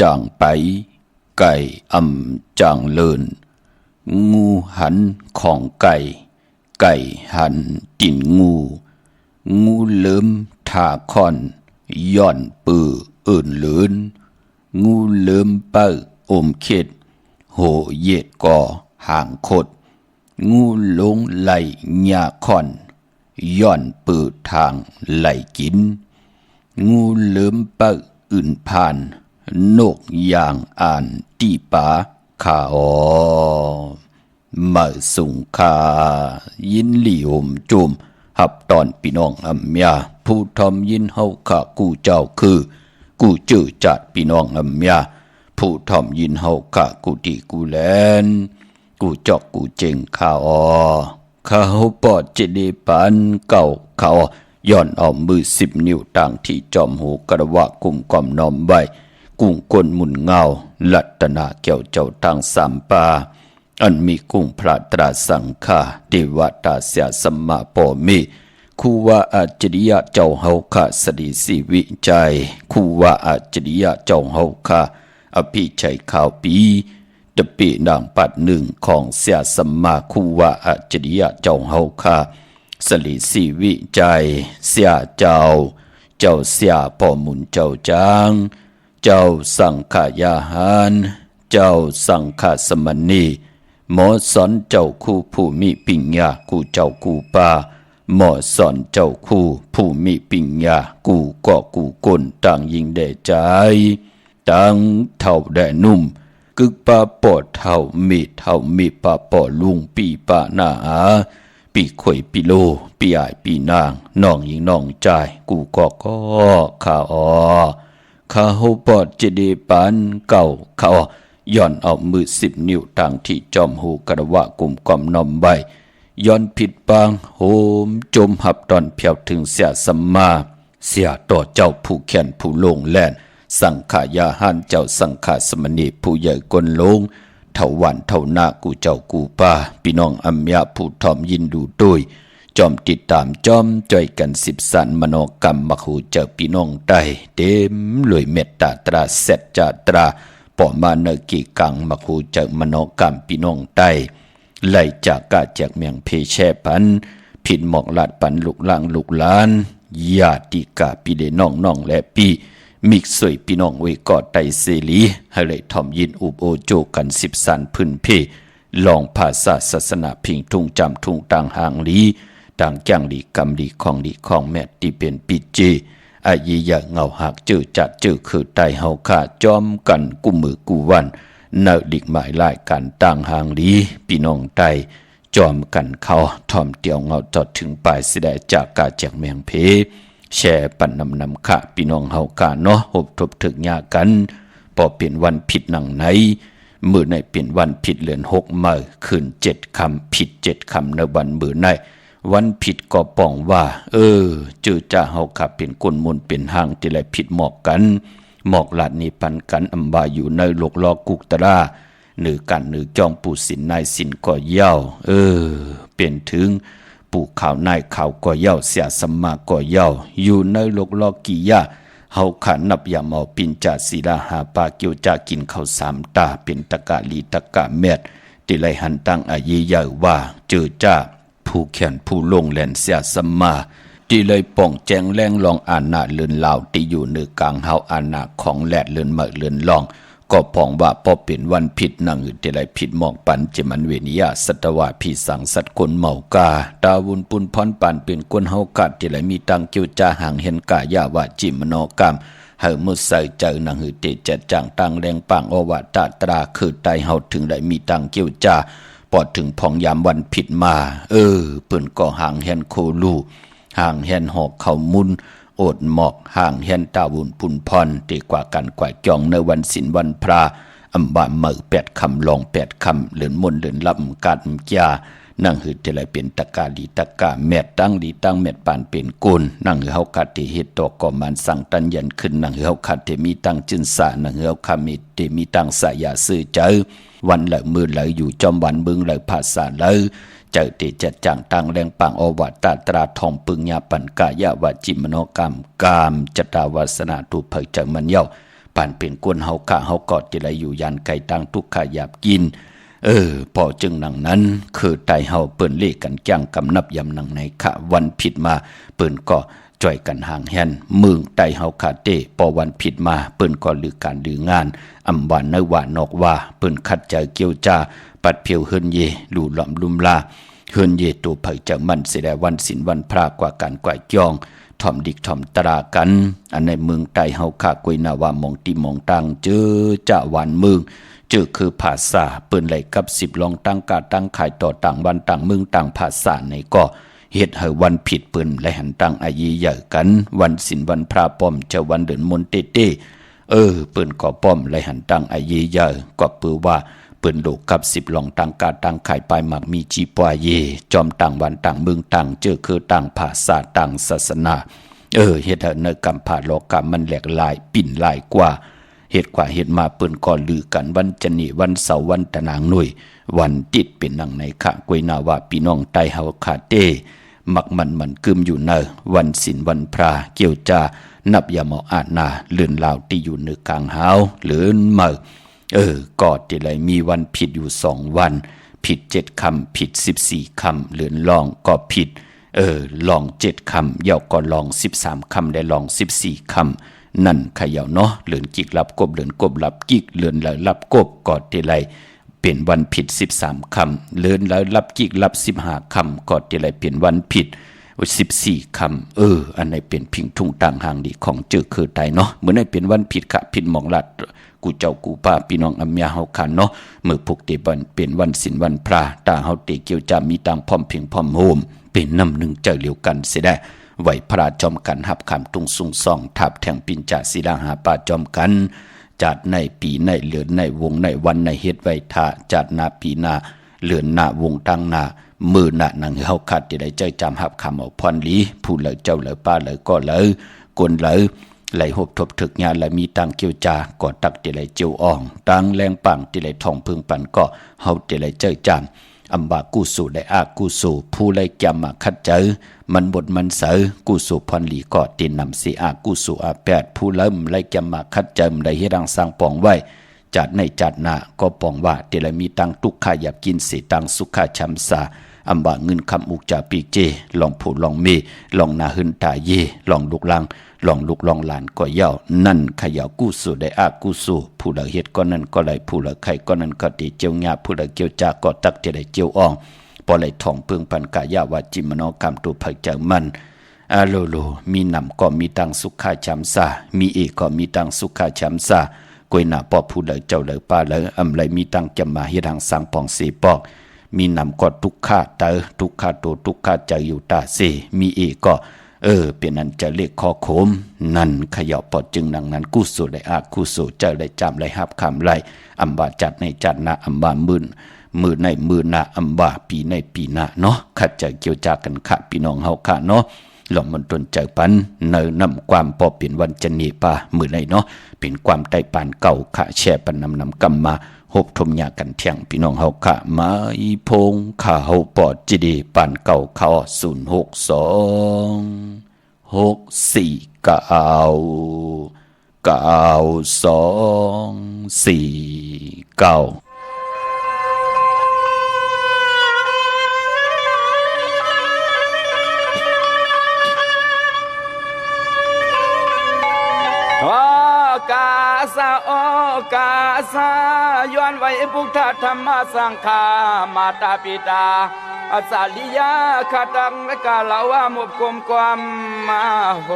จางไปไก่จางเลินงูหันของไก่หันติ่นงูเลิมทาคอนย่อนปืออื่นเลินงูเลิมเป้อมเข็ดโหเย็ดก่อห่างคดงูลงไหลหญ้าคอนย่อนปือทางไหลกินงูเลิมเป้ออื่นผ่านนกอย่างอ่านตีป่าขามาสุงคายินหลี่ห่มจุมหับตอนพี่น้องอำยาผู้ทอมยินเฮาข้ากูเจ้าคือกูจื้อจัดพี่น้องอำยาผู้ทอมยินเฮาข้ากูดีกูแลนกูจอกกูเจงข้าข้าเฮาปอดเจดีปันเก่าข้าย้อนเอามือ10 นิ้วต่างที่จอมหูกระวะกุมกอมน้อมไว้กุ้งก้นหมุนเงาลัตนาแก้วเจ้าทางสามป่าอันมีกุ้งพระตราสังฆาเทวตาเสียสัมมาปอมิคูว่าอาจริยะเจ้าเฮาคาสดีสีวิจัยคูว่าอาจริยะเจ้าเฮาคาอภิชัยข่าวปีตะปีนางปัดหนึ่งของเสียสัมมาคูว่าอาจริยะเจ้าเฮาคาสลีสีวิจัยเสียเจ้าเสียปอมุนเจ้าจางเจ้าสังขายาหารเจ้าสังฆสมณีหมอสอนเจ้าคู่ผู้มีปิญญากูเจ้ากูป่าหมอสอนเจ้าคู่ผู้มีปิญญากูก็กูกลต่างยิงแด่ใจต่างเท่าแด่นุ่มกึกป่าปอดเท่ามีป่าปอลุงปีป่าหน้าปีข่อยปีโลปีอายปีนางน้องยิงน้องใจกูก็ข้าข้าเฮาปอดเจดีปันเก่าเขาย้อนเอามือ10 นิ้วทางที่จอมหูกระวะกุมกอมน้อมใบย้อนผิดบางโหมจมหับตอนเพียวถึงเสียสัมมาเสียต่อเจ้าผู้แขนผู้ลงแล่นสังขายาหันเจ้าสังฆสมณีผู้ใหญ่กลลงเท่าวันเท่านากูเจ้ากูป่าพี่น้องอัมยาผู้ทอมยินดูด้วยจอมติดตามจอมจ่อยกัน10 สันมโนกรรมมักหูเจ้าพี่น้องใต้เต็มลอยเมตตาตราเสจจาตราปอมาเนกีกังมักหูเจ้ามโนกรรมพี่น้องใต้ไล่จากกาจากเมียงเพแช่ปันผิดหมอกลาดปันลูกล่างลูกล้านญาติกาปีเดน้องและปีมิกสวยพี่น้องไว้กอดไตเสลีให้เลยทอมยินอุบโอโจกัน10 สันพื้นเพลองภาษาศาสนาพิงทุ่งจำทุ่งต่างห่างลีต่างจ้างดีกรรมดีของแม่ที่เป็นปิเจอายียะเงาหักเจอจัดเจอคือไตเฮาขาจอมกันกุมือกูวันเนดิกหมายลายกันต่างห่างลีพี่น้องไตจอมกันเขาทอมเตียวเงาจอดถึงปลายสิได้จากกาจากเมียงเพแช่ปันนำขะพี่น้องเฮากาเนาะหบทบถึกยากันพอเปลี่ยนวันผิดหนังไหนมือในเปลี่ยนวันผิดเดือน6มื้อคืน7 ค่ำผิด7 ค่ำในวันมือในวันผิดก็ป้องว่าจื้อจ้าเฮาขับเป็นก้นมนเป็นห่างที่ไรผิดหมอกกันหมอกลาดนี่ปันกันอำบาอยู่ในโลกลอกุกตราหนือกันหนือจองปู่สินนายสินก็เย้าเปลี่ยนถึงปู่ขาวนายขาวก็เย้าเสียสัมมาก็เย้าอยู่ในโลกลอกิยะเฮาขันนับยามเอาปินจาศีลาหาปาเกียวจากินข้าว3 ตาเป็นตะกะลีตะกะเม็ดที่ไรหันตั้งอายียาว่าเจอจ้าผู้แขนผู้ลงแหลนเสียสัมมาที่เลยป่องแจงแรงลองอาณาเลือนลาวที่อยู่เหนือกลางเฮาอาณาของแหลดเลือนเมื่อเลือนลองก็ป่องว่าพอเป็นวันผิดนังที่ไรผิดหมอกปันจิมันเวนิยาสัตวะพี่สังสัตคนเมากาดาวุนปุนพรปันเป็นคนเฮากัดที่ไรมีตังเกียวจาห่างเห็นกายาวาจิมโนกรรมเฮามุใส่เจอนังหือเตจัดจังตังแรงปังอวตาตราคือไตเฮาถึงได้มีตังเกียวจาพอถึงพองยามวันผิดมาเปิ้นก็ห่างแหนโคลูห่างแหนหอกเขามุนโอดหมอกห่างแหนตาวุนปุนพรตีกว่ากันกว่าจองในวันศีลวันพระอำบามือ8 ค่ำลอง8 ค่ำเลือนมนเลือนลำกัดยานั่งหือจะไรเป็นตะกาลีตะกาแมดตั้งดีตั้งแมดปานเป็นกุลนั่งหือเฮาคัดที่เฮ็ดตอกก่อมันสั่งตันยันขึ้นนั่งหือเฮาคัดที่มีตั้งจินสานั่งหือเฮาคัดมีตั้งสายาซื้อเจอวันเหลือมือเหลืออยู่จอมวันบึงเหลือภาษาเหลือเจอติจัดจังตังแรงปังอวัตตาตราทองปึงยาปันกายาวาจิมโนกรรมกามจตาวาสนาตุเผยจังมันเย้า ป่านเป็นกวนเฮากะเฮากอดจะไรอยู่ยันไก่ตังทุกขหยาบกินพอจึงหนังนั้นคือไตเฮาเปิ้นเล่กันจ้างกำนับยำหนังในขะวันผิดมาเปิ้นก็จ่อยกันห่างแหนมึงไตเฮาขาเตพอวันผิดมาเปิ้นก็ลือการลืองานอำวานในว่านอกว่าเปิ้นคัดใจเกี่ยวจาปัดเพียวเฮินเยหลู่หล่อมลุมลาเฮินเยตัวเผยจะมันเสียวันศีลวันพระกว่าการกว่าจองถ่อมดิกถ่อมตรากันอันในเมืองไตเฮาขากวยนาวามองตีมองตังเจอจะหวานเมืองเจอคือภาษาเปิ้นไหลกับ10ลองตั้งกาตั้งขายต่อต่างวันต่างเมืองต่างภาษาในก็เฮ็ดให้วันผิดเปิ้นและหันตั้งอายีใหญ่กันวันศีลวันพระป้อมจะวันเดินมนเตเตเปิ้นก็ป้อมและหันตั้งอายีใหญ่ก็ปือว่าเปิ้นโลกกับ10ลองตั้งกาตั้งขายปลายหมักมีจีปวาเยจอมต่างวันต่างเมืองต่างเจอคือต่างภาษาต่างศาสนาเฮ็ดให้ในกรรมผ่าโลกรรมมันแหลกลายปิ่นลายกว่าเหตุกว่าเหตุมาเปิ้นก่อลือกันวันจันนีวันเสาร์วันตะนางหน่วยวันติดเป็นหนังในขะกวยนาว่าพี่น้องไตเฮาขาเต้มักมันกึมอยู่เนอวันศีลวันพระเกี่ยวจานับยาหมออาณาเลื่อนลาวที่อยู่ในกลางหาวหรือเมื่อกอดที่ไรมีวันผิดอยู่2วันผิด7คำผิด14คำเลื่อนลองก็ผิดลอง7คำเยาก็ลอง13คำได้ลอง14คำนั่นขยาวเนาะเลื่อนกิกรับกบเลื่อนกบรับกิกเลื่อนแล้วรับกบกอดที่ไรเป็นวันผิด13คำเลื่อนแล้วรับกิกรับ15คำกอดที่ไรเป็นวันผิด14คำอันไหนเป็นพิงทุ่งต่างหางดีของเจอคือไตเนาะเหมือนไหนเป็นวันผิดขะผิดมองลัดกูเจ้ากูป้าพี่น้องอัมยาเฮาคันเนาะเมื่อพวกเตบันเป็นวันศีลวันพระตาเฮาเตเกี่ยวจะมีตังพร้อมเพียงพร้อมโฮมเป็นน้ำหนึ่งเจ้าเหลียวกันเสียได้ไหวพระจอมกันหับคำตุงสุงซองทับแทงปินจ่าศิลาหาป่าจอมกันจัดในปีในเหลือนในวงในวันในเฮ็ดไว้ท่าจัดนาปีนาเหลือนหน้าวงตั้งหน้ามือหน้าหนังเฮาคัดจะได้ใจจำหับคำเอาพรลีผู้เลยเจ้าเลยป้าเลยก็เลยกวนเลยไหลหบทบถึกญาไหลมีตังเกี่ยวจากอตักติไหลเจียวอ่องตังแรงปังติไหลทองพึงปันก็เฮาติไหลเจ้าจำอัมบากูสู่ได้อากูสู่ผู้ไหลแกมมาคัดเจอมันบดมันเสอกูสู่พรลีก็ตินนำสีอากูสู่อาแปดผู้เริ่มไหลแกมมาคัดเจอได้เฮ็ดรังสร้างปองไว้จัดในจัดหน้าก็ปองว่าติไหลมีตังทุกขายาบกินสิตังสุขชำสาอัมบาเงินคำอุกจาปีเจลองผูลองเมลองนาหึนตาเยลองลุกลังลองลูกลองหลานก็เย่านั่นขยาวกู้สู่ได้อากู้สู่ผู้ละเฮ็ดก็นั่นก็ไหลผู้ละไข่ก็นั่นก็ตีเจียวงาผู้ละเกี่ยวจากก็ตักจะได้เจียวอ่องพอไหลทองเพิ่งปันกายาวาจิมโนกรรมตัวไผจังมันโลโลมีนำก็มีตังสุขาชำซามีเอก็มีตังสุขาชำซากวยหน้าปอผู้ละเจ้าละป้าละอำไหลมีตังจำมาเฮ็ดทางสังปองสีปอกมีนำก็ทุกขาเตอทุกขาโตทุกขาใจอยู่ตาเสมีเอก็เป็นนั้นจะเรียกคอโคมนั่นขย่าปอดจึงดังนั้นกู้สู่ได้อากู้สู่เจ้าได้จำได้หับคำไรอัมบาจัดในจัดนาอัมบามือในมือนาอัมบาปีในปีนาเนาะขัดใจเกี่ยวจากกันขะพี่น้องเฮาขะเนาะหลอมมันตนใจปันเนอนำความพอเป็นวันจันนีป่ามือในเนาะเป็นความใต้ปานเก่าขะแช่ปันนำกรรมมาหบทมยากันเที่ยงพี่น้องเฮาขะมาอีพงข้าเฮาปอดจีดีปานเก่าเขา062 649 9249กาสะโอกาสะย้อนไว้พุทธธรรมสังฆามาตาปิตาอาสาลิยาขัดังและกาลาวามุบกุมความมาห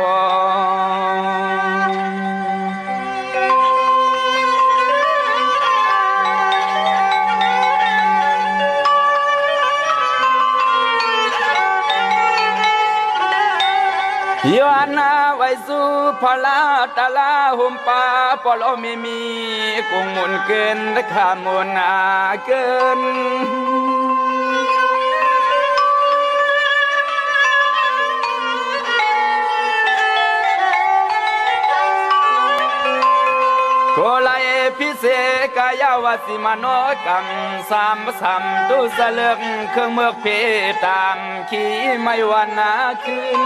ย้อนนาไว้สู่พลาตาลาหุมปาปลอมีกุงมุนเกินและขามุนอาเกินโกไลพิเศษกายาวสิมโนกรรมสามสัมตุสเลือกเครื่องเมือกเพตามขี่ไม่วันนาคืน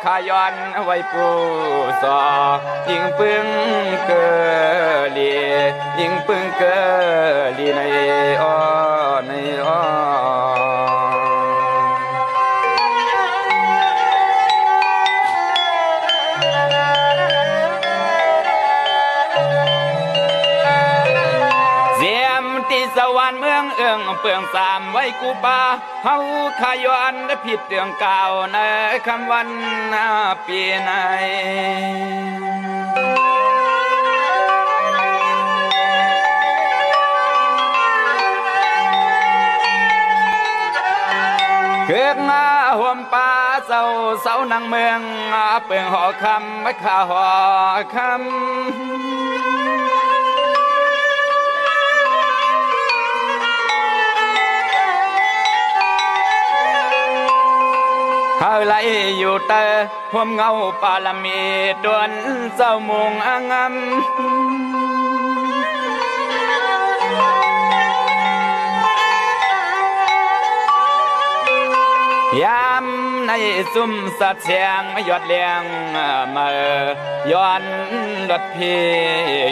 ขาย้อนไว้ปูสอยิงปึงเกลียิงปึงเกลีในอ้อในอ้อสวรรค์เมืองเอื้องเปืองสามไว้กูปาเฮาขย้อนได้ผิดเรื่องเก่าในคำวันปีไหนเกือกมาห่วมป่าเศร้านังเมืองเปืองหอคำไม่ข่าหอคำเขาไหลอยู่เตอห่วมเงาปาลมีดวนเจ้ามุงอ่างำยามในซุ่มสัตว์เสียงไม่หยดเลี้ยงมาย้อนรถพี่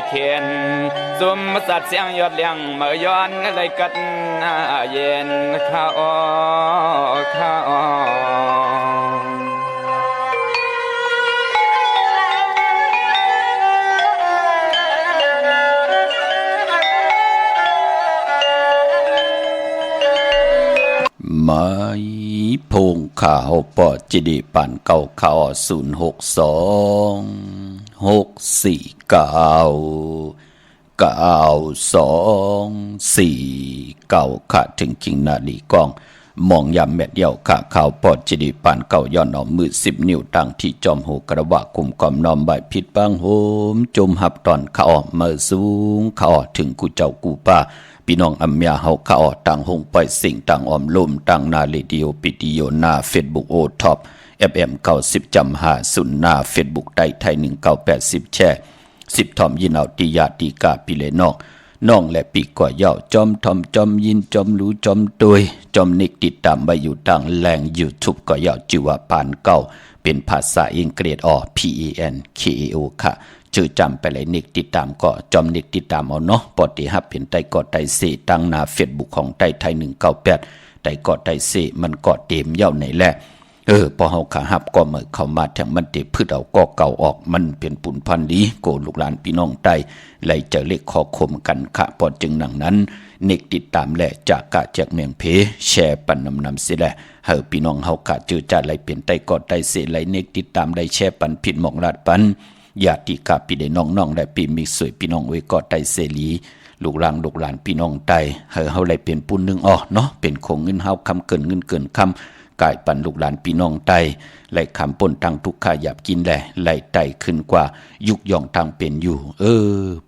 เขียนซุ่มสัตว์เสียงหยดเลี้ยงมาย้อนเลยกัดเย็นข้าอ้อข้าอ้อไม้พงข่าวปอจิดีปั่นเก่าข่าว062-649-9249ค่ะถึงจริงนาดีกองมองยามแมดเดี่ยวค่ะข่าวปอจิดีปั่นเก่าย้อนออมมือ10 นิ้วตั้งที่จอมหูกระวะคุมกอมน้อมใบผิดบางโหมจมหับตอนข่าวมาสูงข่าวถึงกูเจ้ากูป้าพี่น้องอัมยาเฮาข้าออกต่างหงไปสิ่งต่างออมลมต่างนาเรดิโอปิดิโอหน้าเฟซบุ๊กโอท็อป FM 90.50หน้าเฟซบุ๊กได้ไทย1980แชร์10ทอมยินเอาติยาติกาปิเลน้องและปีก่อยาวจอมทอมจอมยินจอมรู้จอมตวยจอมนิกติดตามไว้อยู่ต่างแหล่ง YouTube ก่อยาวจิวปานเก่าเป็นภาษาอังกฤษPENKAO ค่ะชื่อจำไปเลยนิกติดตามก็จอมนิกติดตามเอาเนาะปอติฮับเห็นไตกอดไตเสตั้งหน้าเฟซบุ๊กของไตไทย198ไตกอดไตเสมันกอดเต็มเย้าไหนแหละพอเฮาขาฮับก็เมื่อเข้ามาแถมมันเตพืชเอาก็เก่าออกมันเป็นปุ่นพันดีโกลูกหลานพี่น้องไตไหลเจอเล็กขอคมกันค่ะพอจึงหนังนั้นนิกติดตามแหละจากกะจากเมียงเพแชร์ปันนำสิแหละเฮาพี่น้องเฮากะจือจัดไหลเปลี่ยนไตกอดไตเสไหลนิกติดตามได้แชร์ปันผิดหมองลาดปันญาติกาพี่ได้น้องๆและพี่มีสวยพี่น้องไว้กอดไตเสลีลูกหลานพี่น้องไตเฮาไหลเป็นปุ่นนึงเนาะเป็นคงเงินเฮาคำเกินเงินเกินคำกายปันลูกหลานพี่น้องไตไหลคำป่นทางทุกข้าหยาบกินแหละไหลไตขึ้นกว่ายุกย่องทางเป็นอยู่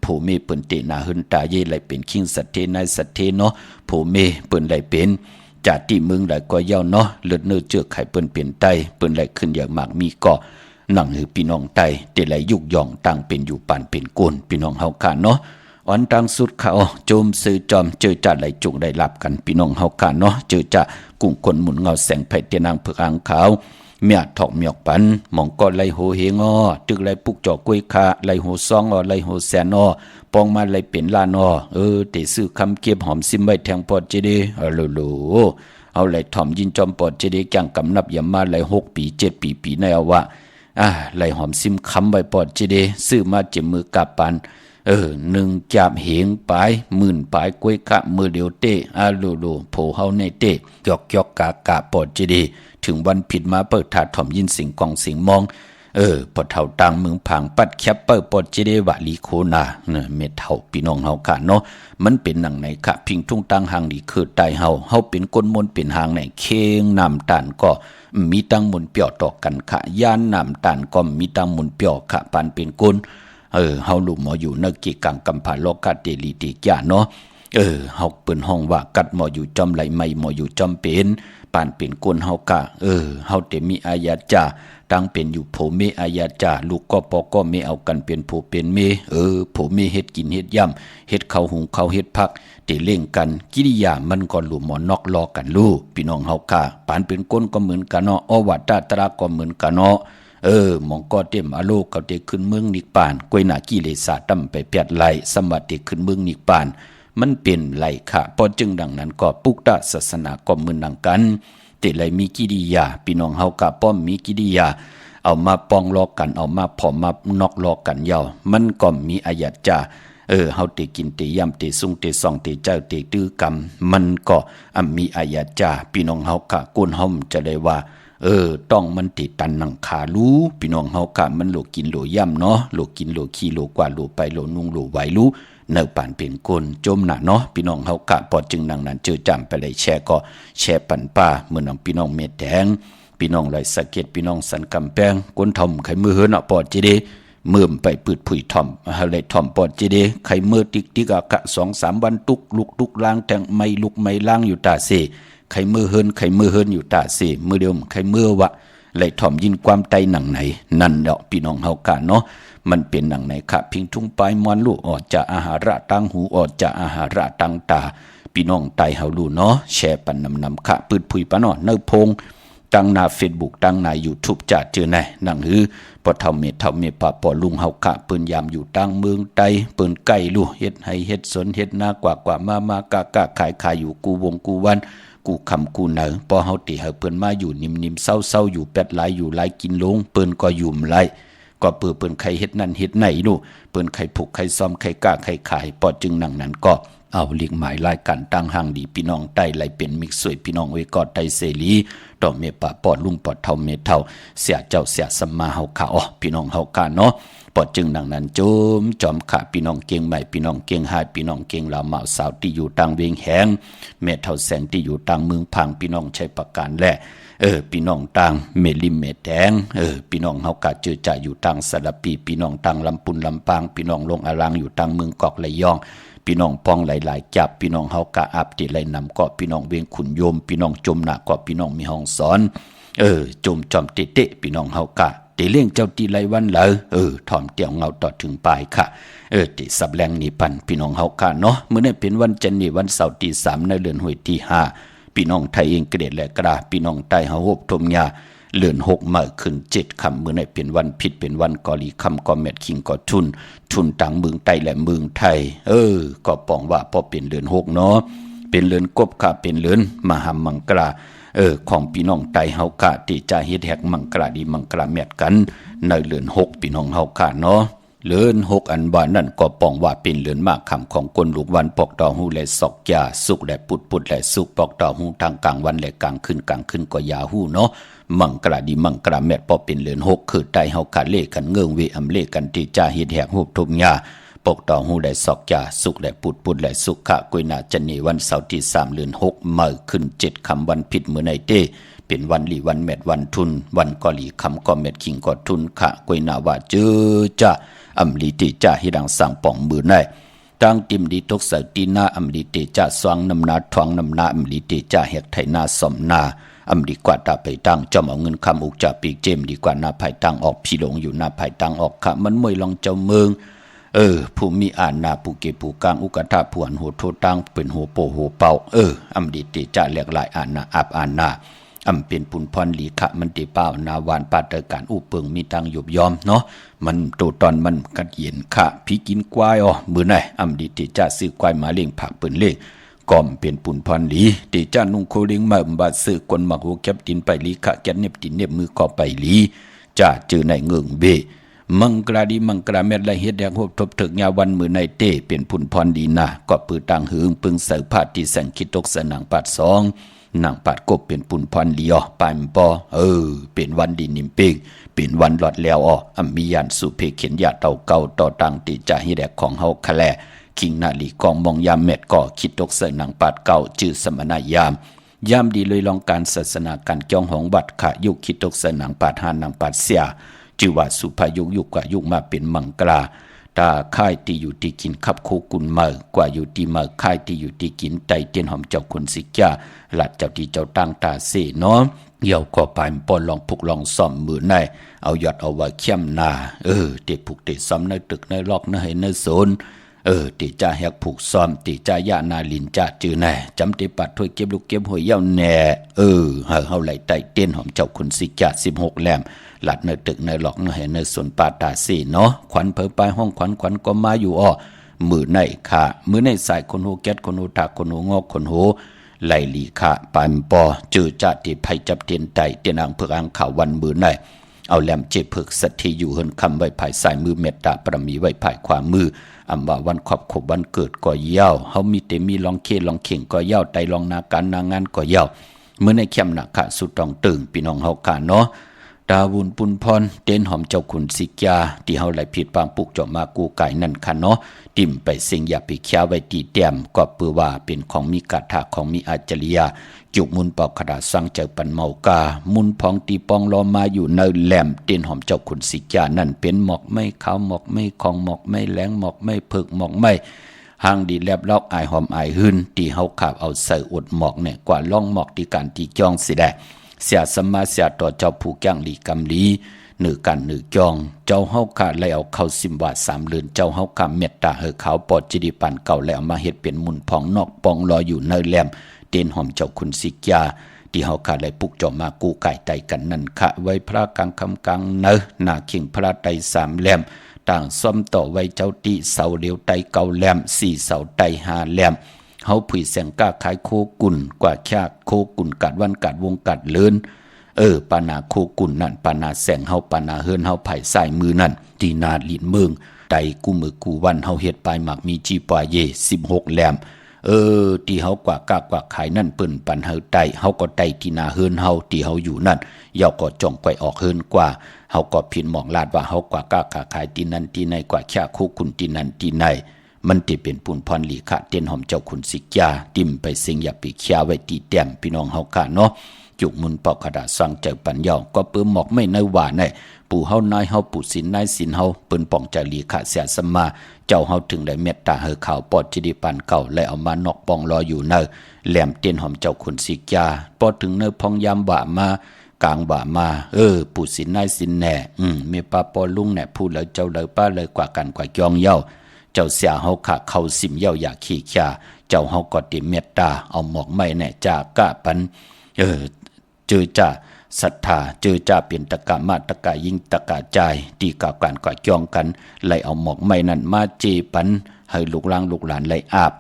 ผู้เมเปิ้นเตนาหึนตาเยไหลเป็นคิงสัตเทนายสัตเทเนาะผู้เมเปิ้นไหลเป็นจาติมึงไหลก็เย้าเนาะเลือดเนื้อเจือไข่เปิ้นเปลี่ยนไตเปิ้นไหลขึ้นอย่างมากมีเกาะหนังหือพี่น้องไตเตไหลยุกย่องต่างเป็นอยู่ปานเป็นโกนพี่น้องเฮาค่ะเนาะอ่อนตังสุดเขาโจมซื้อจอมเจอจัดไหลจุกได้รับกันพี่น้องเฮาค่ะเนาะเจอจะกุ้งคนหมุนเงาแสงไผ่เตียนางเผือกอ่างขาวเมียถอกเมียกปันมองก็ไหลโหเฮงตึกไหลปุกจอกกล้วยขาไหลโหซองไหลโหแสนปองมาไหลเป็นลานเตซื้อคำเก็บหอมซิมไว้แทงปอดเจเดโลเอาไหลถ่อมยินจอมปอดเจเดจังกำนับอย่ามาไหล6 ปี 7 ปีในเอาวะไหลหอมซิมคำไว้ปอดเจเดซื้อมาเจ็บมือกาปัน1จาบเหงปลาย10,000ปลายกล้วยกะมือเดียวเตโลโผเฮาในเตยอกกะปอดเจดีถึงวันผิดมาเปิดถาดถ่อมยินสิงกองสิงมองปอดเท่าต่างเมืองผางปัดแคปเปิดปอดเจดีวะลีโคนาเม็ดเท่าพี่น้องเฮาค่ะเนาะมันเป็นหนังไหนค่ะพิงทุ่งตังหางดีคือตายเฮาเป็นก้นมนเป็นหางไหนเค้งน้ำตาลก็มีตังมนเปียวต่อกันค่ะย่านน้ำตาลก็มีตังมนเปียวค่ะปานเป็นก้นเฮาลุมหมออยู่นักกิกังกำผาโลกาเตลีติกยาเนาะเฮาเปิ้นห้องว่ากัดหมออยู่จอมไหลไม่หมออยู่จอมเป็นปานเป็นกวนเฮากะเฮาเตมีอาญาจาตั้งเป็นอยู่โผเมอาญาจาลูกก็ปอก็เมเอากันเป็นโผเป็นเมโผเมเฮ็ดกินเฮ็ดย่ำเฮ็ดข้าวหุงข้าวเฮ็ดผักเตเล่งกันกิริยามันก็หลุมหมอนอกลอกันลูพี่น้องเฮากะปานเป็นกวนก็เหมือนกันเนาะอวัตตราก็เหมือนกันเนาะ หมองก็เต็มอโลกเขาได้ขึ้นเมืองนิกปานกวยหนากิเลสาตำไปแปดไหลสมบัติขึ้นเมืองนิกปานมันเป็นไหลค่ะพอจึงดังนั้นก็ปุกตะศาสนาก็มือนังกันแต่ไหลมีกิริยาพี่น้องเฮากะป้อมมีกิริยาเอามาปองลอกกันเอามาผอมมานอกลอกกันยาวมันก็มีอายัดจาเฮาเตกินเตยำเตซุงเตซองเตเจ้าเตตื้อกรรมมันก็มีอายัดจาพี่น้องเฮากะกุนเฮาจะได้ว่าต้องมันติตันนังขารู้พี่น้องเฮากะมันโลกินโลย่ำเนาะโลกินโลขี้โลกว่าโลไปโลนุ่งโลไหวรู้เนื้อป่านเป็นคนจมหนาเนาะพี่น้องเฮากะพอจึงดังนั้นเจอจำไปเลยแชร์ก็แชร์ปันป้าเมื่อน้องพี่น้องเม็ดแดงพี่น้องไหลสะเก็ดพี่น้องสันกำแพงก้นทอมไข่มือเฮือนปอดจีเดเมื่อมไปปืดผุยทอมเฮาเลยทอมปอดจีเดไข่มือติ๊กๆกะ 2-3 วันตุกลุกตุกล้างแทงไม่ลุกไม่ล้างอยู่ตาเสไข่มือเฮือนอยู่ตาเสมือเดิมไข่มือวะไหลทอมยินความไตหนังไหนนั่นเนาะพี่น้องเฮากะเนาะมันเป็นหนังไหนค่ะพิงทุ่งปลายมอนลูกออกจากอาหาระตังหูออกจากอาหาระตังตาพี่น้องไตเฮาลูเนาะแชร์ปันนำค่ะปืดผุยปะเนาะเนื้อพงตั้งหน้า Facebook ตั้งหน้า YouTube จะเจอไหนหนังหือปอเฒ่าเมปะปอลุงเฮาค่ะเปิ้นยามอยู่ตั้งเมืองไตเปิ้นใกล้ลูเฮ็ดให้เฮ็ดสนเฮ็ดนากว่าๆมากะขายอยู่กูวงกูวันกูคำกูเหนอพอเฮาติเฮาเปิ้นมาอยู่นิ่มๆเศร้าๆอยู่แปดหลายอยู่หลายกินลงเปิ้นก็ยุ่มไหลก็เปิ้นใครเฮ็ดนั่นเฮ็ดไหนลูเปิ้นใครผูกใครซ้อมใครกล้าใครขายปอจึงหนังนั้นก็เอาเลียงหมายรายการตั้งห่างดีพี่น้องใต้ไหลเป็นมิกสวยพี่น้องไว้กอดไตเสรีต่อเมปะปอดลุงปอดเฒ่าเมเฒ่าเสียเจ้าเสียสัมมาเฮาค่ะพี่น้องเฮาค่ะเนาะปอจึงดังนั้นจอมค่ะพี่น้องเก่งใหม่พี่น้องเก่งหายพี่น้องเก่งลาวเหมาสาวที่อยู่ต่างเวียงแหงแม่เฒ่าแสงที่อยู่ต่างเมืองพังพี่น้องใช้ประการแลพี่น้องต่างเมลิมเมแดงพี่น้องเฮากะเจอจ่าอยู่ต่างสระปีพี่น้องต่างลำปุนลำปางพี่น้องลงอลังอยู่ต่างเมืองกอกระยองพี่น้องปองหลายๆจับพี่น้องเฮากะอับติไหลนำก็พี่น้องเวียงขุนโยมพี่น้องจมหนักก็พี่น้องมีห้องสอนจมจอมเตะพี่น้องเฮากะเตเลี้ยงเจ้าตีไหลวันเหลอถอมเตียวเงาต่อถึงปลายค่ะติสับแรงนี่ปันพี่น้องเฮากะเนาะมื้อนี้เป็นวันจันทร์นี่วันเสาร์ที่3ในเดือนห้วยที่5พี่น้องไทยเองเกรดและกระพี่น้องใต้เฮาโฮบทมยาเลื่อน6มาขึ้น7ค่ำมื้อนี้เป็นวันผิดเป็นวันกอลีค่ำก็แมทคิงก็ทุนต่างเมืองใต้และเมืองไทยก็ปองว่าพอเป็นเดือน6เนาะเป็นเดือนกบค่ะเป็นเดือนมหามังกราของพี่น้องไต้เฮากะที่จะเฮ็ดแฮกมังกราดีมังกราแมทกันในเดือน6พี่น้องเฮากะเนาะเดือน6อันว่านั่นก็ปองว่าเป็นเดือนมากค่ำของคนลูกวันปอกดอกฮู้และศอกยาสุกและปุดและสุกปอกดอกฮู้ทางกลางวันและกลางคืนก็ยาฮู้เนาะมังกราดีมังกราแมทพอเป็นเดือน6คือไต้เฮากะเลกันเงิงเวอำเลกันที่จะเฮ็ดแฮกฮู้ทุมยาปกต่อหูได้ศอกยาสุกและปุดและสุขะกวยนาจันนีวันเสาร์ที่3เดือน6มื้อขึ้น7ค่ำวันผิดมื้อในเต้เป็นวันลีวันแมทวันทุนวันกอลีค่ำก็แมทคิงก็ทุนค่ะกวยนาว่าเจอจะอำลีติจะฮิดังสั่งป่องมื้อในตั้งติมดีตกเสาตีนาอำลีติจะสวางนำนาทวงนำนาอำลีติจะเฮ็ดไถนาสมนาอำดีกว่าตาไปตั้งจอมเอาเงินคำอุกจะปีกเจมดีกว่านาภายตั้งออกพี่หลงอยู่นาภายตั้งออกค่ะมันมวยลองเจ้าเมืองผู้มีอ่านนาผู้เก็บผู้กลางอุกทะผู้อันโหโทตังเป็นโหโปโหเป่าอำดีติจะแหลกหลายอ่านนาอับอ่านนาอำเป็นปุนพรลีขะมันติเป้านาวานปาเตอการอุเปิงมีตังยุบยอมเนาะมันโตตอนมันกัดเย็นขะพี่กินควายมื้อไหนอำดีติจะซื้อควายมาเลี้ยงผักเปิ้นเลี้ยงก่อมเป็นปุนพรลีติจะนุ่งโคเลี้ยงมาบาซื้อคนมักโหแคบตินไปลีขะแกนเน็บตินเน็บมือก็ไปลีจะเจอในเงิงเบมังกราดีมังกราเม็ดละเฮ็ดแดงโหบทบถึกยาวันมือในเต้เป็นผุนพรดีนะก็ปือตังหึงปึงเสือผาดที่แสงคิดตกสนางปัด2นางปัดกบเป็นผุนพรลีปายมปอเป็นวันดีนิมเป้งเป็นวันหลอดแล้วมียานสุเพเขียนยาเต่าเก่าต่อตังติจะเฮ็ดแดงของเฮาคะแลคิงนาลีกองมองยามเม็ดก็คิดตกเสือนางปัดเก่าชื่อสมณยามดีเลยลองการศาสนาการจ้องของบัดขะยุคคิดตกเสือนางปัด5นางปัดเสียจือว่าสุภายุกกว่ายุกมาเป็นมังกราตาค่ายที่อยู่ที่กินขับโคกุนเมือกว่าอยู่ที่เมือค่ายที่อยู่ที่กินไตเตียนหอมเจ้าคนสิกาหลัดเจ้าที่เจ้าตั้งตาเสเนาะเหี่ยวก็ไปปอนลองพุกลองซ่อมมือในเอายอดเอาไว้เข้มนาเตะผูกเตะซ้อมในตึกในลอกในให้ในโซนติจ่าแหกผูกซ้อมติจ่ายานาลินจ่าจือแน่จำติปัดถ้วยเก็บลูกเก็บหวยเย้าแน่เฮาไหลไตเตียนหอมเจ้าคนสิกา16แหลม หลัดในตึกในหลอกในเห็นในสวนป่าตาสีเนาะขวัญเผอไปห้องขวัญก็มาอยู่อ้อมือในขามือในสายคนหูแก๊สคนหูถักคนหูงอกคนหูไหลหลีขาปานปอจือจัดที่ไผจับเตียนไตเตียนอังเพื่ออังข่าววันมือในเอาแหลมเจ็บเพิกสัตที่อยู่เฮินคำไว้ภายสายมือเมตตาประมีไว้ภายขวามืออำว่าวันขอบขบวันเกิดก็เย้าเฮามีแต่มีลองเคลองเข่งก็เย้าไตลองนาการนางานก็เย้าเมื่อในเข้มหนักขะสุดต้องตึงพี่น้องเฮากะเนาะดาวุนปุนพรเต้นหอมเจ้าขุนสิกาที่เฮาไหลผิดปางปุกเจาะมากูไก่นั่นค่ะเนาะติ่มไปเสียงอย่าไปเคี้ยวไว้ตีเตียมก็เปือว่าเป็นของมีกาถาของมีอาจริยาจุกมุนปอกขดาสังเจอปันเมากามุนพองตีปองรอมาอยู่ในแหลมเต้นหอมเจ้าขุนสิกานั่นเป็นหมอกไม่ขาวหมอกไม่ของหมอกไม่แหลงหมอกไม่เพิกหมอกไม่หางดีแลบลอกอายหอมอายหืนที่เฮาขาบเอาใส่อดหมอกเนี่ยกว่าล่องหมอกที่การที่จ้องสิได้เสียสมาเสียต่อเจ้าผู้แก้งลีกำลีหนึ่งกันหนึ่งจองเจ้าเฮาขาเลยเอาเข้าสิมว่า3 เดือนเจ้าเฮาขาเมตตาเฮอเขาปอดจิดิปันเก่าแล้วมาเฮ็ดเป็นมุนพองนอกปองรออยู่ในแหลมเต้นหอมเจ้าคุณสิกาที่เฮาขาเลยปุกเจาะมากูไก่ไตกันนั่นค่ะไว้พระกลางคำกลางเนอหน้าเข่งพระไต3 แหลมต่างซ่อมต่อไว้เจ้าตีเสาเหลียวไตเก่าแหลม4 เสาไต5 แหลมเฮาผุยแสงก้าขายโคกุ่นกว่าแค่โคกุ่นกัดวันกัดวงกัดเลินปานาโคกุ่นนั่นปานาแสงเฮาปานาเฮินเฮาไผ่สายมือนั่นที่นาลินเมืองไตกูมือกูวันเฮาเฮ็ดปลายหมากมีจีปาเย16 แหลมที่เฮากว่ากากว่าขายนั่นเปิ้นปันเฮาไตเฮาก็ไตที่นาเฮินเฮาที่เฮาอยู่นั่นเยาก็จ่องไกวออกเฮินกว่าเฮาก็ผิดหมองลาดว่าเฮากว่ากากขายที่นั่นที่ไหนกว่าแค่โคกุ่นที่นั่นที่ไหนมันติเป็นปุนพรหลีขะเตียนหอมเจ้าขุนสิกาติ่มไปเสียงอย่าปีเคียไว้ตีแต้มพี่น้องเฮากะเนาะจุกมุนปอกกระดาษสังเจอปัญญาก็เปิ้มหมอกไม่ในว่าในปู่เฮานายเฮาปู่สินนายสินเฮาเปิ้นป่องใจหลีขะเสียสมาเจ้าเฮาถึงได้เมตตาเฮอข่าวปอดจิดิปันเก่าและเอามานอกปองรออยู่เนอแหลมเตียนหอมเจ้าขุนสิกาพอถึงเนอพองยามบ่ามากลางบ่ามาปู่สินนายสินแน่เมปาปอลุงแน่พูดแล้วเจ้าเลยป้าเลยกว่ากันกว่ายองเย้าเจ้าเสียเฮาขะเข้าสิมเย้าอยากขี้ข่าเจ้าเฮาก็ติเมตตาเอาหมอกไม้แน่จากะปันเจอจ่าศรัทธาเจอจ่าเปลี่ยนตะกะมาตะกะยิงตะกะใจตีกาการก่อจองกันไล่เอาหมอกไม้นั่นมาเจปันให้ลูกหลานไล่อาบ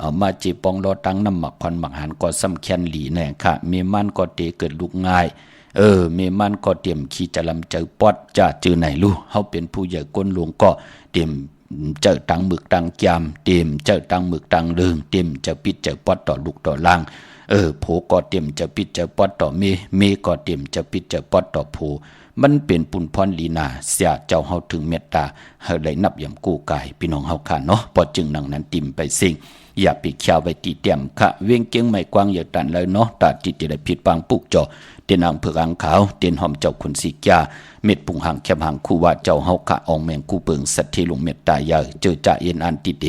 เอามาเจปองรอตั้งน้ำหมักควันหมักหันก็สำคัญหลีแน่ค่ะเมมันก็เตเกิดลูกง่ายเมมันก็เตรียมขี้จะลำเจอปอดจะเจอไหนลูกเฮาเป็นผู้ใหญ่ก้นหลวงก็เตรียมเจอตังหมึกตังจามเตรียมเจอตังหมึกตังเรืองเตรียมเจอปิดเจอปอดต่อลูกต่อล่างโผก็เตรียมจะปิดจะปอดต่อเมก็เตรียมจะปิดจะปอดต่อโผมันเป็นปุนพรลีนาเสียเจ้าเฮาถึงเมตตาเฮาได้นับยำกู้กายพี่น้องเฮาค่ะเนาะพอจึงนังนั้นติ่มไปสิ่งอย่าปิดเขียวไว้ตีเตียมค่ะเวียงเกียงไม่กว้างอย่าตันเลยเนาะตาจิตจะได้ผิดปางปุกจ่อเตียนอังเผือกอังขาวเตียนหอมเจ้าคุณสิกาเม็ดปุงหังแคบหังคู่ว่าเจ้าเฮาค่ะอองแมงกูเปิงสัตว์ที่ลงเมตตาอย่าเจอจ่าเอ็นอันติเด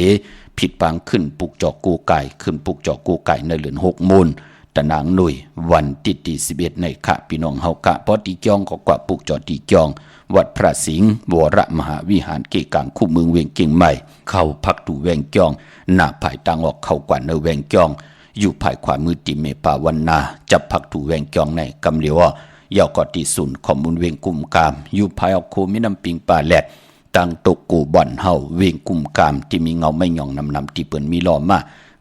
ผิดปางขึ้นปุกจ่อกู้กายขึ้นปุกจ่อกู้กายในเหลือน6 มูลตะนางหนุ่ยวันที่11ในค่ะพี่น้องเฮากะพอตีจองก็กว่าปุกจอตีจองวัดพระสิงห์วรมหาวิหารเกกางคู่เมืองเวียงเก่งใหม่เข้าพักตู่แวงจองหน้าภายตังออกเข้ากว่าในแวงจองอยู่ภายขวามือติเมปาวันนาจับพักตู่แวงจองในกำเหลียวเยาวกอตีศูนย์ข้อมูลเวียงกุมกามอยู่ภายออกโคมิน้ำปิงปลาแหลดตังตกกูบ่อนเฮาเวียงกุมกามที่มีเงาไม่หย่องนำที่เปิ้นมีล้อมา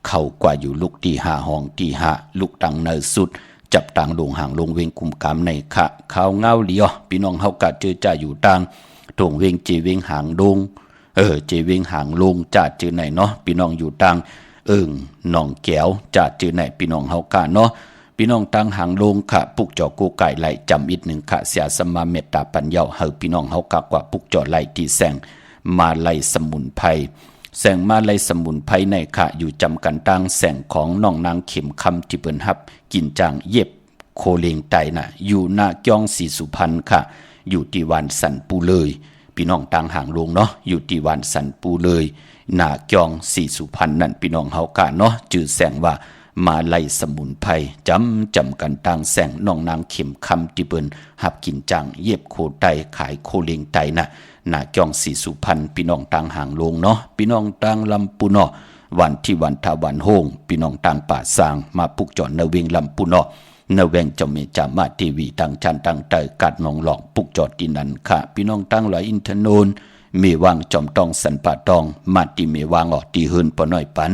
เข้ากว่าอยู่ลูกที่5ห้องที่5ลูกตังเนอสุดจับตังลงห่างลงเวงคุมกามในขะข้าวเงาเหลียวพี่น้องเฮากะเจอจ่าอยู่ตังตรงเวงเจเวงห่างลงเจเวงห่างลงจ่าเจอไหนเนาะพี่น้องอยู่ตังหนองแก้วจ่าเจอไหนพี่น้องเฮากะเนาะพี่น้องตังห่างลงขะปุกจ่อกูไก่ไหลจำอีก1ขะเสียสมาเมตตาปัญญาเฮาพี่น้องเฮากะกว่าปุกจ่อไหลที่แสงมาไหลสมุนไพรแสงมาลัยสมุนไพรในค่ะอยู่จำกันตั้งแสงของน้องนางเข็มคำที่เปิ้นฮับกินจางเย็บโคเลงไตน่ะอยู่หน้าจ้องสีสุพรรณค่ะอยู่ที่วันสันปูเลยพี่น้องต่างห่างลงเนาะอยู่ที่วันสันปูเลยหน้าจ้องสีสุพรรณนั่นพี่น้องเฮากะเนาะจื่อแสงว่ามาลัยสมุนไพรจำกันตั้งแสงน้องนางเข็มคำที่เปิ้นฮับกินจางเย็บโคไตขายโคเลงไตน่ะหน้าจ้องสีสุพรรณพี่น้องต่างห่างลงเนาะพี่น้องต่างลำปูเนาะวันที่วันทาวันโฮงพี่น้องต่างป่าสางมาปุกจอดในเวียงลำปูเนาะ เนแวงเจ้าเมจามาทีวีตังชันตังเตอกัดนองหลอกปุกจอดที่นั่นค่ะพี่น้องตั้งหลายอินทนูนเมวางจอมตองสันป่าตองมาตีเมวางออกตีเฮินปน้อยปัน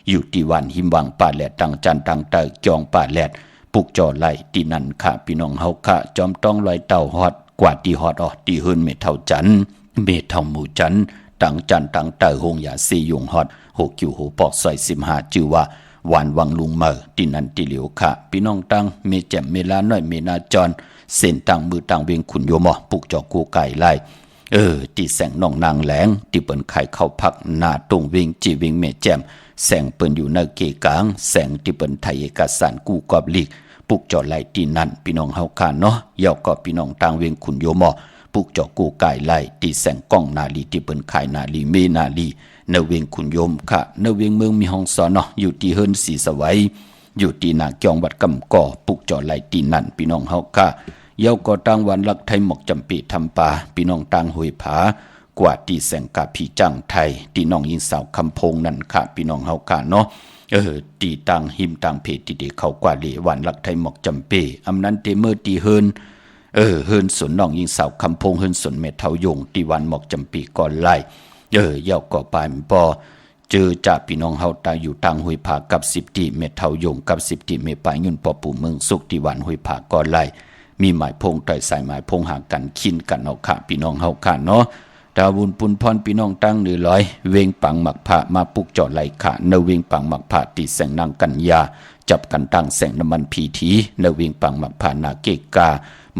อยู่ที่วันหิมวังป่าแหลดตังจันตังเตอจองป่าแหลดปุกจอดไหลที่นั่นค่ะพี่น้องเฮาค่ะจอมต้องลอยเต่าฮอดกว่าตีฮอดออกตีเฮินเมเท่าจันเมเท่าหมู่จันตังจันตังเตอหงยาซียุงฮอดหกคิวหูปอกซอย15ชื่อว่าวันวังลุงเมอที่นั่นที่เหลียวค่ะพี่น้องตั้งเมแจ่มเมลาน้อยเมนาจรเส้นตังมือตังเวียงขุนโยมอปุกจอกูไก่ไล่ที่แสงน้องนางแหลงที่เปิ้นไข่เข้าพักหน้าตรงเวียงจีเวียงเมแจ่มแสงเปิ้นอยู่ในเกกลางแสงที่เปิ้นไทยเอกสารกูกอบลีกปุกจอไล่ที่นั่นพี่น้องเฮาค่ะเนาะยาวก็พี่น้องตังเวียงขุนโยมอปุกจอกูไก่ไล่ที่แสงก้องนาลีที่เปิ้นไข่นาลีเมนาลีเนเวียงขุนโยมค่ะเนเวียงเมืองมีห้องสอนเนาะอยู่ที่เฮิรนสีสวัยอยู่ที่นาเกียงวัดกำก่อปุกจอไหลตีนั่นพี่น้องเฮาค่ะเยาก็ตั้งวันลักไทยหมกจำปีทำป่าพี่น้องตั้งหวยผากว่าที่แสงกาพีจังไทยที่น้องยิงสาวคำพงนั่นค่ะพี่น้องเฮาค่ะเนาะตีตังหิมตังเพที่เด็กเขากว่าเหลวันลักไทยหมกจำปีอำนั้นเตเมอร์ตีเฮิรนเฮิรนสนน้องยิงสาวคำพงเฮิรนสนเมทายงที่วันหมกจำปีก่อนไล่เยาก็ไปปอเจอจ่าพี่น้องเฮาตาอยู่ทางห้วยผากับ10ที่เมทาวยงกับ10ที่เมปายยุนปอปู่เมืองสุขที่วันห้วยผาก่อนไล่มีหมายพงต่อยสายหมายพงหากันขินกันเอาค่ะพี่น้องเฮาค่ะเนาะดาบุญปุนพรพี่น้องตั้งเหนือร้อยเวงปังหมักผามาปุกจอดไหลค่ะเนเวงปังหมักผาตีแสงนางกันยาจับกันตั้งแสงน้ำมันพีทีเนเวงปังหมักผานาเกกา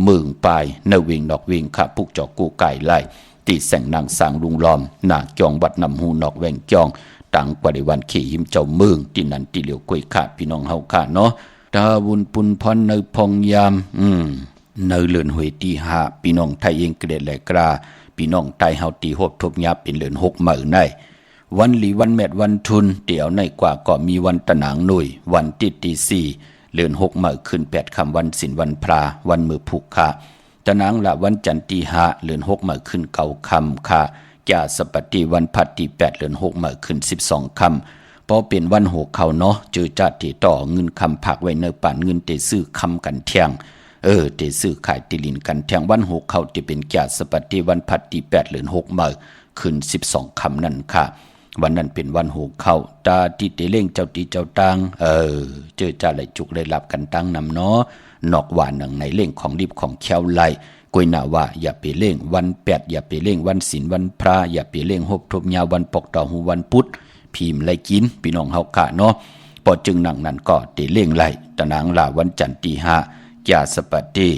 เมืองปลายเนเวงดอกเวงค่ะปุกจอกูไก่ไล่ตีแสงนางสางลุงล้อมหน้าจองวัดนำหูนอกแวงจองตังกว่าในวันขี่หิมเจ้าเมืองที่นั่นที่เหลียวกุยขาพี่น้องเฮาค่ะเนาะตาบุญปุนพรในพองยามในเลือนหวยตีหาพี่น้องไทยเองเกลียดแหลกราพี่น้องไทยเฮาตีหบทบยับเป็นเลือน6มื้อในวันหลีวันแมดวันทุนเดี๋ยวในกว่าก็มีวันตะหนางหน่วยวันที่4เลือน6มื้อขึ้น8ค่ำวันศีลวันพระวันมือผูกค่ะตะนางละวันจันทร์ที่5เดือน6มื้อขึ้น9ค่ำค่ะจาสปฏิวันพัดที่8เดือน6มื้อขึ้น12ค่ำพอเป็นวัน6เข้าเนาะเจอจัดที่ต่อเงินคำผักไว้ในป่านเงินเตซื้อคำกันเที่ยงเตซื้อขายติลินกันเที่ยงวัน6เข้าที่เป็นจาสปฏิวันพัดที่8เดือน6มื้อขึ้น12ค่ำนั่นค่ะวันนั้นเป็นวัน6เข้าตาที่เตเล่งเจ้าตีเจ้าตังเจอจัดไหลจุกได้รับกันตั้งนำเนาะนอกหวานหนังในเล่งของรีบของแควไลกวยหนาว่าอย่าไปเล่งวัน8อย่าไปเล่งวันศีลวันพระอย่าไปเล่งหบทบยาวันปกต่อหูวันพุธพิมพ์ไลกินพี่น้องเฮากะเนาะพอจึงหนังนั้นก็เตเล่งไลตะนางลาวันจันทร์ที่5จาสปฏิ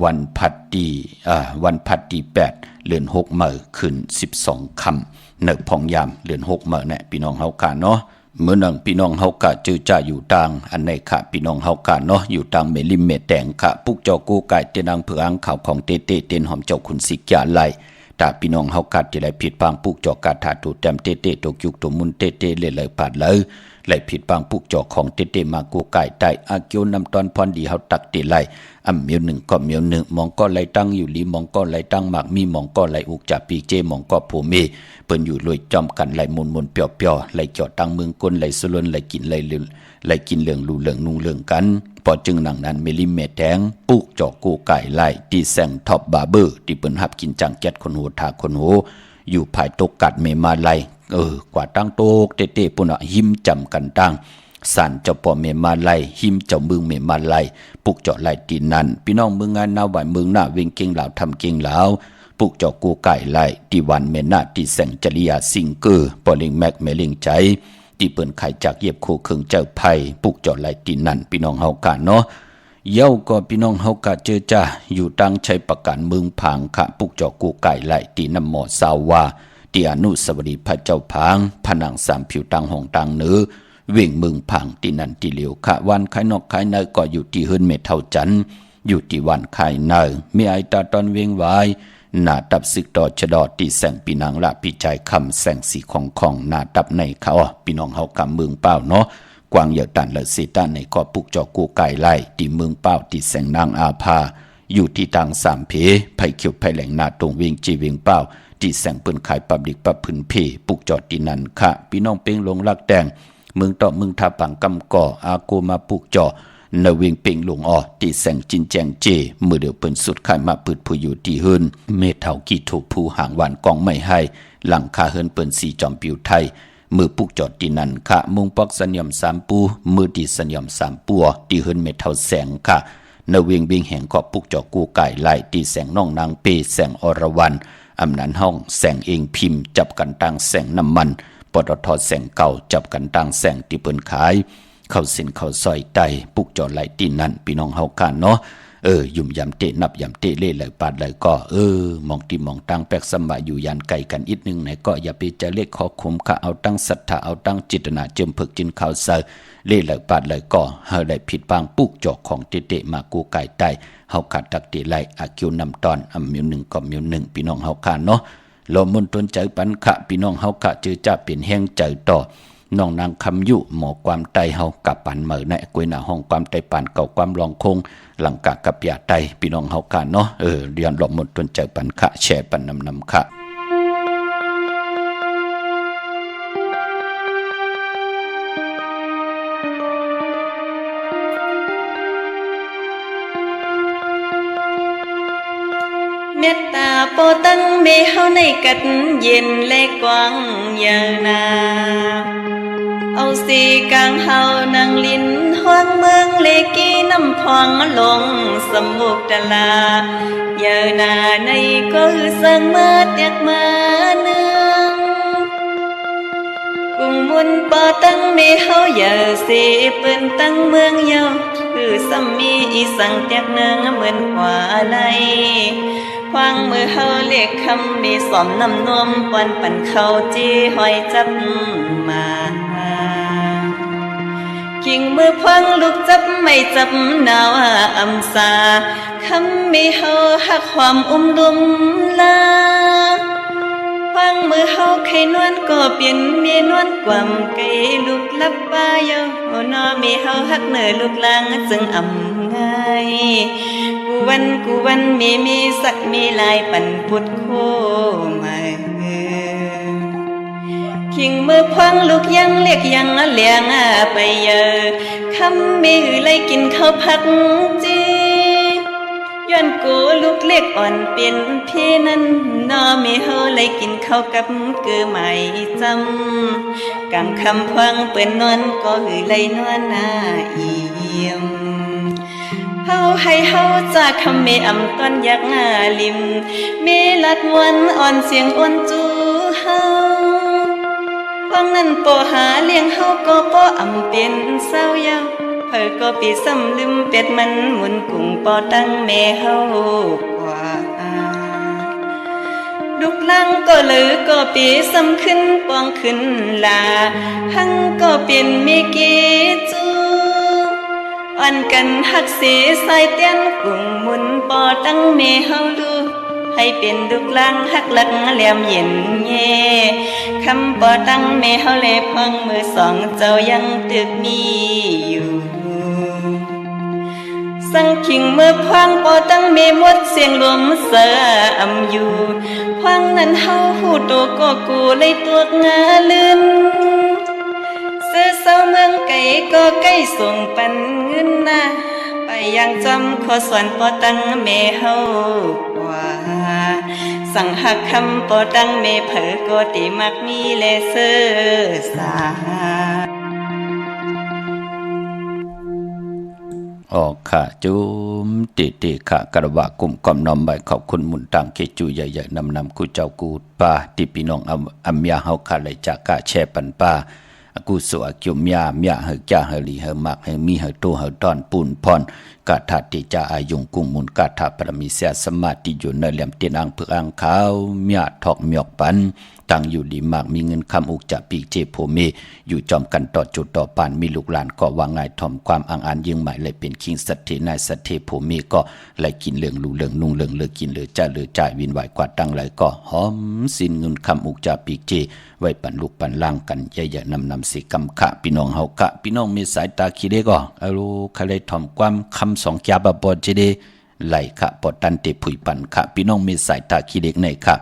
วันพัดที่8เดือน6มื้อขึ้น12ค่ำเนกพองยามเดือน6มื้อเนี่ยพี่น้องเฮากะเนาะเมื่อนังพี่น้องเฮากะจือจ่าอยู่ต่างอันไหนค่ะพี่น้องเฮากะเนาะอยู่ต่างเมลิมเมแตงค่ะปุกเจ้ากูไก่เตนางเผืองข่าวของเตเตเตนหอมเจ้าคุณสิกยาไลถ้าพี่น้องเฮากะจะได้ผิดปังปุกเจ้ากะถาตูแต้มเตเตตกยุกตุมุนเตเตเลยปาดเลยไหลผิดปังปุกเจ้าของเตเตมากูไก่ใต้อาเกียวนำตอนพรดีเฮาตักเตไลอำเมียว1ก็เมียว1มองก็ไหลตั้งอยู่ลีมองก็ไหลตั้งหมากมีมองก็ไหลอุกจับปีเจมองก็ผู้เมเปิ้นอยู่ลอยจอมกันไหลมุนเปียวๆไหลจอดตั้งเมืองก้นไหลสลวนไหลกินไหลลืนไหลกินเหลืองลูเหลืองนุ่งเหลืองกันพอจึงหนังนั้นเมลิเมแทงปุกจอกกูไก่ไหลที่แสงท็อปบาร์เบอร์ที่เปิ้นหับกินจังแจ็ดคนโหทาคนโหอยู่ภายตกกัดเมมาไหลกว่าตั้งโตกเตปุ่นหิมจำกันตั้งสันเจ้าป่อเมมาไลหิมเจ้าเมืองเมมาไลปุกเจาะไลตีนันพี่น้องเมืองงานนาไหวเมืองหน้าเวงเก่งเหล่าทำเก่งเหล่าปุกเจาะกูไก่ไลที่วันเมนาที่แสงจริยาสิงเกอร์ปอลิงแม็กเมลิงใจที่เปิ้นไข่จากเย็บโคเคืองเจ้าไผ่ปุกเจาะไลตีนันพี่น้องเฮากะเนาะเย้าก็พี่น้องเฮากะเจอจ้าอยู่ตั้งชัยประการเมืองผางค่ะปุกเจาะกูไก่ไลตีน้ำหมอสาวาที่อนุสาวรีย์พระเจ้าผางผนังสามผิวตังห้องตังเนื้อเว่งเมืองผังที่นั่นที่เหลียวค่ะวันขายนอกขายในก็อยู่ที่เฮิรนเมเท่าจันอยู่ที่วันขายในมีไอตาตอนเวงไว้หน้าตับศึกดอชดอที่แสงปีนางละพี่ใจคำแสงสีของหน้าตับในเขาพี่น้องเฮากำเมืองเป้าเนาะกวางเหยาตันและสีตาในก็ปุกจอกูไก่ไล่ที่เมืองเป้าที่แสงนางอาภาอยู่ที่ตังสามเพไผ่เขียวไผ่แหลงหน้าตรงเวียงจีเวียงเป้าที่แสงเปิ้นขายปับดิกปับพื้นเพปุกจอดที่นั่นค่ะพี่น้องเป้งลงลักแดงเมืองต่อเมืองทาปังกำก่ออากูมาปุกจอ นเวียงเป่งหลวงออตีแสงจินแจงเจมือเดียวเปิ้นสุดขายมาปืดผู้อยู่ที่หืนเมเท่ากี่ถูกผู้ห่างหวานกองไม่ให้หลังคาเฮินเปิ้นสีจอมปิวไทยมือปุกจอดที่นั่นค่ะมุงปอกสัญญม3ปูมือตีสัญญม3ปัวที่หืนเมเท่าแสงค่ะนเวียงเบียงแห่งเกาะปุกจอกูไก่ไล่ตีแสงน้องนางเปแสงอรวรรณอำนันห้องแสงเองพิมพ์จับกันตังแสงน้ำมันปตทแสงเก่าจับกันตังแสงที่เปิ้นขายเข้าสินเข้าซอยไตปุกจอไหลตีนั่นพี่น้องเฮากันเนาะยุ่มยำเตะนับยำเตะเล่เลยปาดเลยก็มองที่มองตั้งแปกสมะอยู่ยันไกลกันอีกนึงไหนก็อย่าไปจะเล็กขอคุมค่ะเอาตั้งศรัทธาเอาตั้งจิตนาเจิมผึกจินข่าวเซอเล่เลยปาดเลยก็เฮาได้ผิดบางปุกจอกของเตะมากูไก่ไตเฮาขัดตักติไลอาคิวนำตอนมิวหนึ่งก็มิวหนึ่งพี่น้องเฮากันเนาะลมมุนต้นใจปันขะพี่น้องเฮาขะจือจะเป็นแห้งใจต่อน้องนางคำยุหมอความไตเฮากับปันเหมือในกวยหน้าห้องความไตปันเก่าความรองคงหลังกะกับยาไตพี่น้องเฮากันเนาะเรียนลมมุนต้นใจปันขะแชร์ปันนำขะเมตตาโปตั้งเมเฮาในกัดเย็นและกว้างยาวนาเอาสีกลางเฮานังลินห้วงเมืองเลกีน้ำพองลงสมุกตะลายาวนาในก็สังมาเตียกมาเนืองกุงมุนปอตั้งเมเฮาอย่าเสเปิ้นตั้งเมืองเยาคือสัมมีอีสังเตียกเนืองเหมือนกว่าไหลควางมือเฮาเรียกคำมีสอมน้ำนมปอนปั่นเขาจีหอยจับมาคิงมือพวงลูกจับไม่จับนาวอำสาคำมีเฮาหักความดุมลาควางมือเฮาไข่นวลก็เปลี่ยนเมียนวลกว่ำไก่ลูกลับป้าเยานอมีเฮาหักเหนือลูกลางจึงอำง่ายกูวันมีสักมีลายปั่นพุดโคมาคิงมือพวงลูกยังเรียกยังเลี้ยงไปเยอะคำมีหือไล่กินข้าวผักจีย้อนกูลูกเล็กอ่อนเป็นพี่นั้นนอมีเฮาไล่กินข้าวกับเกือไม่จำกำคำพวงเปิ้นนวลก็หือไล่นวลเอี่ยมเฮาให้เฮาจากคำเมอำต้นยักลิมเมลัดวันอ่อนเสียงอ่อนจูเฮาฟังนั้นปอหาเลี้ยงเฮาก็ปออำเป็นเศร้ายาวเพิ่นก็ปีซ้ำลืมเป็ดมันหมุนกุ้งปอตั้งแม่เฮากว่าดุกลังก็ลือก็ปีซ้ำขึ้นปองขึ้นลาหังก็เปลี่ยนเมกีจูอ่อนกันหักเสียสายเตียนกุ้งหมุนปอตั้งเมเฮาลูให้เป็นดุกลังหักหลักแหลมเย็นเย่คำปอตั้งเมเฮาเลพังมือสองเจ้ายังตึกมีอยู่สังขิงมือพังปอตั้งเมมดเสียงลมเสืออำอยู่พังนั้นเฮาหูโตก็กูเลยตัวงาลืมเสื้อเศร้าเมืองไก่ก็ใกล้ส่งปันเงินนะไปยังจำขอสอนปอตั้งเมเฮากว่าสั่งหักคำปอตั้งเมเผอก็ติมักมีเลเซอร์สาออกค่ะจุ้มติค่ะกระบะกลุ่มกอมน้อมใบขอบคุณมุนตังเกจูใหญ่ๆนำกูเจ้ากูป้าที่พี่น้องอัมยาเฮาค่ะเลยจากกะแช่ปันป้ากูสวกิมยามยาเฮจ้าเฮลีเฮมักเฮมีเฮโตเฮตอนปูนพรกาถาติจาอายุงกุงมุนกาถาปรมิเสียสมาติอยู่ในเหลี่ยมเตียนอังเพืออังขาวเมียทอกเมียกปันตั้งอยู่ดีมากมีเงินคำอุกจะปีกเจโพเมอยู่จอมกันต่อจุดต่อปานมีลูกหลานก็ว่าง่ายถ่อมความอังอันยิ่งใหม่เลยเป็นคิงสัตเทนายสัตเทโพเมก็เลยกินเหลืองลูเหลืองนุ่งเหลืองเลือกินเหลือจ้าเหลือจ่ายวินไหวกว่าตั้งเลยก็หอมสินเงินคำอุกจะปีกเจไว้ปั่นลูกปั่นล่างกันใหญ่ๆนำสิกำขะพี่น้องเฮากะพี่น้องมีสายตาขี้เด็กก็เอาลูกเลยถ่อมความคำสองแกบบอดเจเดไหลขะปอตันเตผุยปั่นขะพี่น้องมีสายตาขี้เด็กในขะ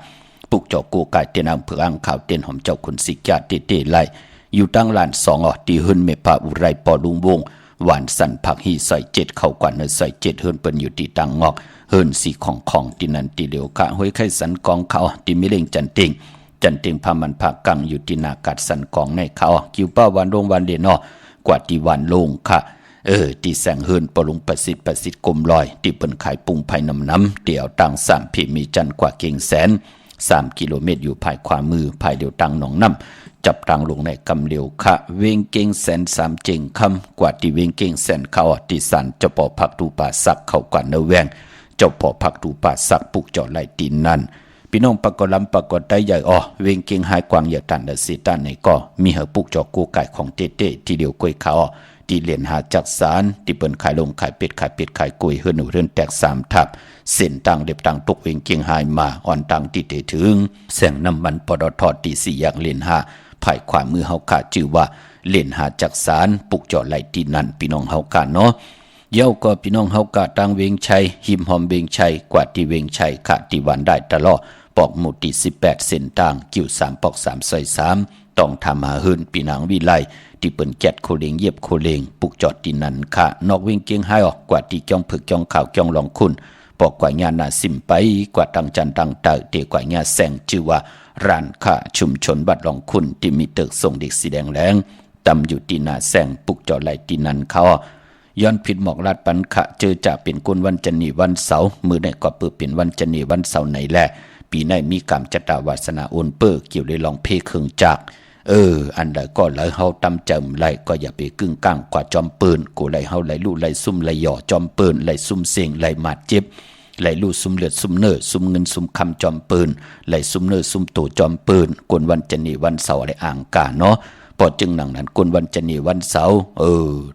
ปุกเจ้ากูกายเตียนอังเผืออังข่าวเตียนหอมเจ้าคุณสิกาเตไลอยู่ตั้งลาน2ตีหึนเมพาอุไรปอลุงวง หวานสันผักฮีใส่7เข้ากว่าเนื้อใส่7เฮิรนเปิ้นอยู่ที่ตังงอกเฮิรนสีของที่นั่นที่เหลียวกะห้วยไข่สันกองเขาที่มิเลงจันติงพามันผักกังอยู่ที่นากัดสันกองในเขาคิวป้าวันโรงวันเดนอกว่าที่วันลงค่ะที่แสงเฮิรนปรุงประสิทธิ์กลมลอยที่เปิ้นขายปุงภายน้ำเดี่ยวตัง3พิมีจันกว่าเก่งแสน3กิโลเมตรอยู่ภายขวามือภายเดียวตังหนองน้ำจับตังลงในกำเลียวค่ะเวงเก่งแสน3เจงคำกว่าที่เวงเก่งแสนเขาที่สันเจ้าป่อผักตูป่าสักเข้ากว่าเนแวงเจ้าป่อผักตูป่าสักปุกเจาะไหลตีนนั่นพี่น้องปะกอลำปะกอได้ใหญ่เวงเก่งหายกวางอย่าตันเดสิตันในก็มีเหอปุกเจาะกูไก่ของเต้ที่เดียวกล้วยเขาที่เหรียญหาจักสารที่เปิ้นขายลงขายเป็ดขายกุยเฮือนหนูเฮือนแตก3ทับเส้นต่างเด็บต่างตกเวงเกียงหายมาอ่อนต่างที่เตถึงแสงน้ำมันปตทตี4อย่างเหรียญหาภายขวามือเฮาขาชื่อว่าเหรียญหาจักสารปุกเจาะไหลตีนั่นพี่น้องเฮากาเนาะเย้าก็พี่น้องเฮากาต่างเวงชัยหิมหอมเวงชัยกว่าที่เวงชัยขาที่วันได้ตลอดปอกหมู่ที่18เส้นต่างกิ่ว3ปอก3ซอย3ต้องทำหาเฮือนปีนางวิไลที่เปิ้นแกดโคเลงเย็บโคเลงปุกจอดที่นั่นค่ะนอกเวงเกียงหายกว่าที่จ้องผึกจ้องข่าวจ้องลองคุณปอกกว่าญาณาสิมไปกว่าตังจันตังเตอเตกว่าญาแสงชื่อว่าร้านค้าชุมชนบัดลองคุณที่มีตึกส่งเด็กสีแดงแรงตำอยู่ที่นาแสงปุกจอดไหลที่นั่นเขาย้อนผิดหมอกลาดปันขะเจอจะเป็นกุนวันจันนีวันเสาร์มือในก็เปิดเป็นวันจันนีวันเสาร์ไหนแหละปีในมีกรรมจัตวาสนาโอนเปิ้เกี่ยวเลยลองเพเครื่องจักอันใดก็ไหลเฮาตำจำไหลก็อย่าไปกึ่งก้างกว่าจอมปืนกูไหลเฮาไหลลู่ไหลซุ่มไหลหย่อจอมปืนไหลซุ่มเสียงไหลหมาดเจ็บไหลลู่ซุ่มเลือดซุ่มเนื้อซุ่มเงินซุ่มคำจอมปืนไหลซุ่มเนื้อซุ่มตู่จอมปืนกวนวันจันนีวันเสาร์อะไรอ่างกาเนาะพอจึงหนังนั้นกวนวันจันนีวันเสาร์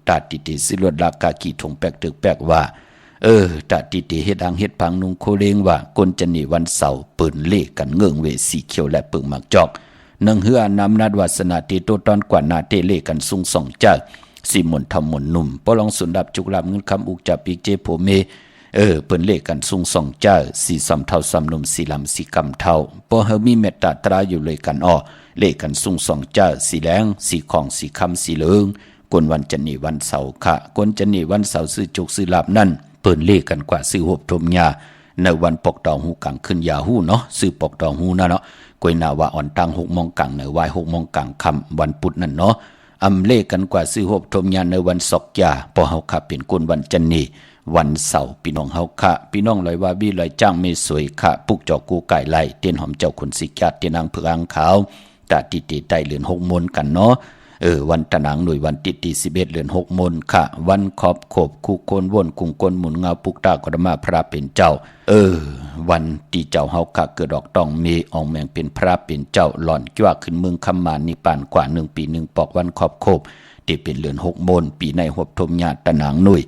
ตาติสิรวดลากากีถงแปกตึกแปกว่าตาติเฮ็ดอังเฮ็ดพังนุงโคเลงว่ากวนจันนีวันเสาร์ปืนเล่กันเงื่องเวสีเขียวและปึงหมักจอกนังเฮือนำนัดวาสนาตีโตตอนกว่านาเตเลกันซุงส่องเจ้าสิมนทำมนหนุ่มปอลองสุนดับจุกลับเงินคำอุกจับปีกเจโผเมเปิ้นเลกันซุงส่องเจ้าสีสำเท่าสำนมสีลำสีกำเท่าปอเฮมีเมตตาตราอยู่เลยกันเลกันซุงส่องเจ้าสีแดงสีของสีคำสีเหลืองกวนวันจันนีวันเสาร์ค่ะกวนจันนีวันเสาร์ซื้อจุกซื้อลาบนั่นเปิ้นเลกันกว่าซื้อหบทมยาในวันปกดองหูกังขึ้นยาหูเนาะซื้อปกดองหูนะเนาะกวยนาว่าอ่อนตัง6 โมงกังในวาย6 โมงกังคำวันพุธนั่นเนาะอำเลกันกว่าซื้อหบทมยาในวันศกยาพอเฮาค่ะเป็นกุนวันจันนีวันเสาร์พี่น้องเฮาค่ะพี่น้องลอยว่าบี้ลอยจ้างไม่สวยค่ะปุกจอกกูไก่ไล่เตียนหอมเจ้าขุนสิกาเตียนางเผือกอังขาวตาติใต้เหลือน6 โมงกันเนาะวันตะหนังหน่วยวันติ11เดือน6 โมงค่ะวันขอบขบคู่คนวนกุงกลหมุนเงาปุกตากรมาพระเป็นเจ้าวันที่เจ้าเฮาค่ะเกิดดอกต้องมีอองแมงเป็นพระเป็นเจ้าหล่อนจ้วขึ้นเมืองคำมานิปานกว่า1 ปี1ปอกวันขอบขบที่เป็นเดือน6 โมงปีในหบทมญาตะหนังหน่วย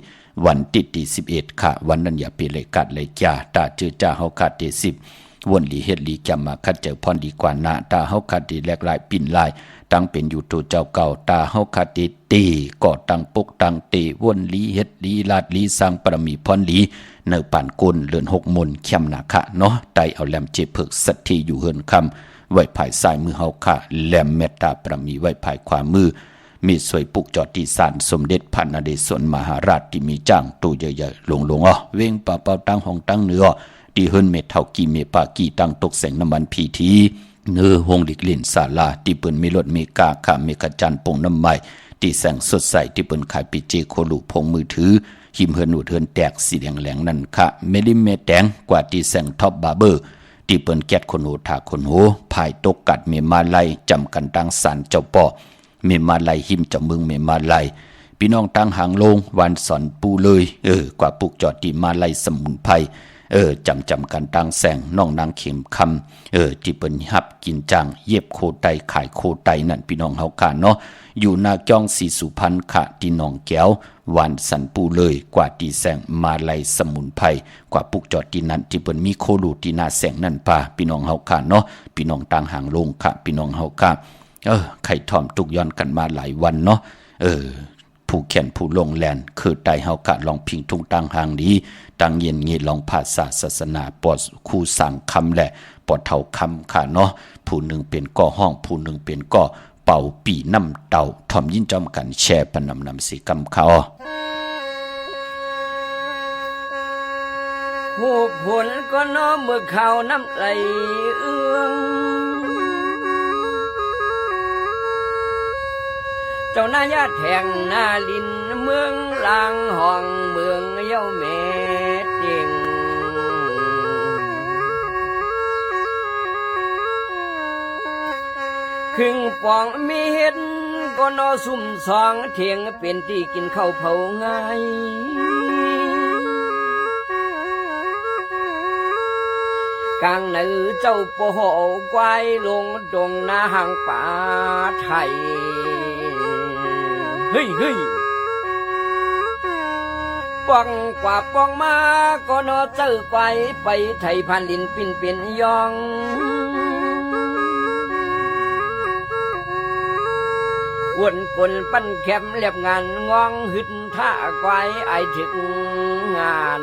วันที่11ค่ะวันนั้นอย่าไปเลยกัดเลยจ้าตาเจอจ้าเฮาค่ะที่10วนหลีเฮ็ดหลีจำมาคัดเจอพรดีกว่านาตาเฮาค่ะที่แลกลายปิ่นลายตั้งเป็นอยู่ตัวเจ้าเก่าตาเฮาคาติตีก่อตั้งปกตั้งเตวนลีเฮ็ดลีลาดลีสร้างปรมีพรลีเนอป่านกุลเลือน6 มนเข้มนาคะเนาะไตเอาแหลมเจเพิกสัตทีอยู่เฮินคำไว้ภายซ้ายมือเฮาค่ะแหลมเมตตาปรมีไว้ภายขวามือมีสวยปุกจอดที่ศาลสมเด็จพระนเรศวรมหาราชที่มีจ้างตู้ใหญ่ๆหลงเว้งป่าเป่าตั้งห้องตั้งเนื้อที่เฮินเมตเท่ากี่เมปากี่ตั้งตกแสงน้ำมันพีทีเนื้อหงหลีกเล่นศาลาที่เปิ้นมีรถเมกาค่ะเมกะจันปงน้ำไม้ที่แสงสดใสที่เปิ้นขายปิเจโคลูพงมือถือหิมเฮินหนูเฮินแตกสีแดงแหลงนั่นค่ะเมลิเมแตงกว่าที่แสงท็อปบาร์เบอร์ที่เปิ้นแก๊ดคนโหถาคนโหภายตกกัดเมมาไลจำกันตั้งศาลเจ้าป่อเมมาไลหิมเจ้าเมืองเมมาไลพี่น้องตั้งหางลงวันสอนปูเลยกว่าปุกจอดที่มาไลสมุนไพรจำกันตั้งแสงน้องนางเข็มคำที่เปิ้นหับกินจังเย็บโคไตขายโคไตนั่นพี่น้องเฮาค่ะเนาะอยู่นาจ้องสีสุพรรณค่ะที่น้องแก้ววันสันปูเลยกว่าที่แสงมาไลสมุนไพรกว่าปุกจอดที่นั้นที่เปิ้นมีโคลูที่นาแสงนั่นป่าพี่น้องเฮาค่ะเนาะพี่น้องตั้งหางลงค่ะพี่น้องเฮาค่ะไข่ถ่อมตุกย้อนกันมาหลายวันเนาะผู้แขนผู้ลงแลนคือไตเฮากะลองพิงทุ่งตั้งหางดีตั้งเย็นเงียลองภาษาศาสนาปอดคู่สั่งคำแหละปอดเท่าคำค่ะเนาะผู้หนึ่งเป็นก่อห้องผู้หนึ่งเป็นก่อ เป่าปีน้ำเต่าทอมยินจอมกันแชร์ปนำนำสีกำเขาหูผลก็น้อมมือเขาน้ำไหลเอื้องเจ้าหน้ายาแทงหน้าลินเมืองลางห้องเมืองเย้าแม่เตียงครึ่งปองมีเห็ดก็นอซุ่มสองเทียงเป็นที่กินข้าวเผาง่ายกลางหนือเจ้าโปโหควายลงดงนาหางป่าไทยเฮ้ยเฮ้ยป้องกว่าป้องมาก็นอเจ้าควายไปไทยพันลินปิ่นเปลี่ยนยองวนกลปั้นแคมเรียบงานงองหึดท่าควายไอถึงงาน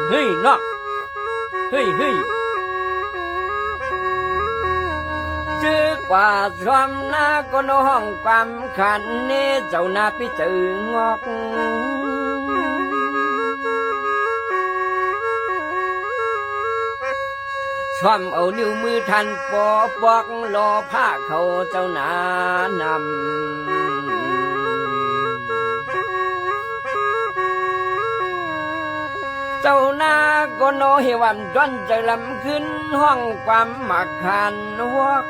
เฮ้ยเนาะเฮ้ยเฮ้ยเจอกว่าสวมหน้าก็นห้องความขันเนเจ้าหน้าพิจืองอกสวมเอานิ้วมือทันปอปอกรอผ้าเขาเจ้าหน้านำเจ้าหน้าก็โนเฮวันจนใจลำขึ้นห้องความหมักขันวก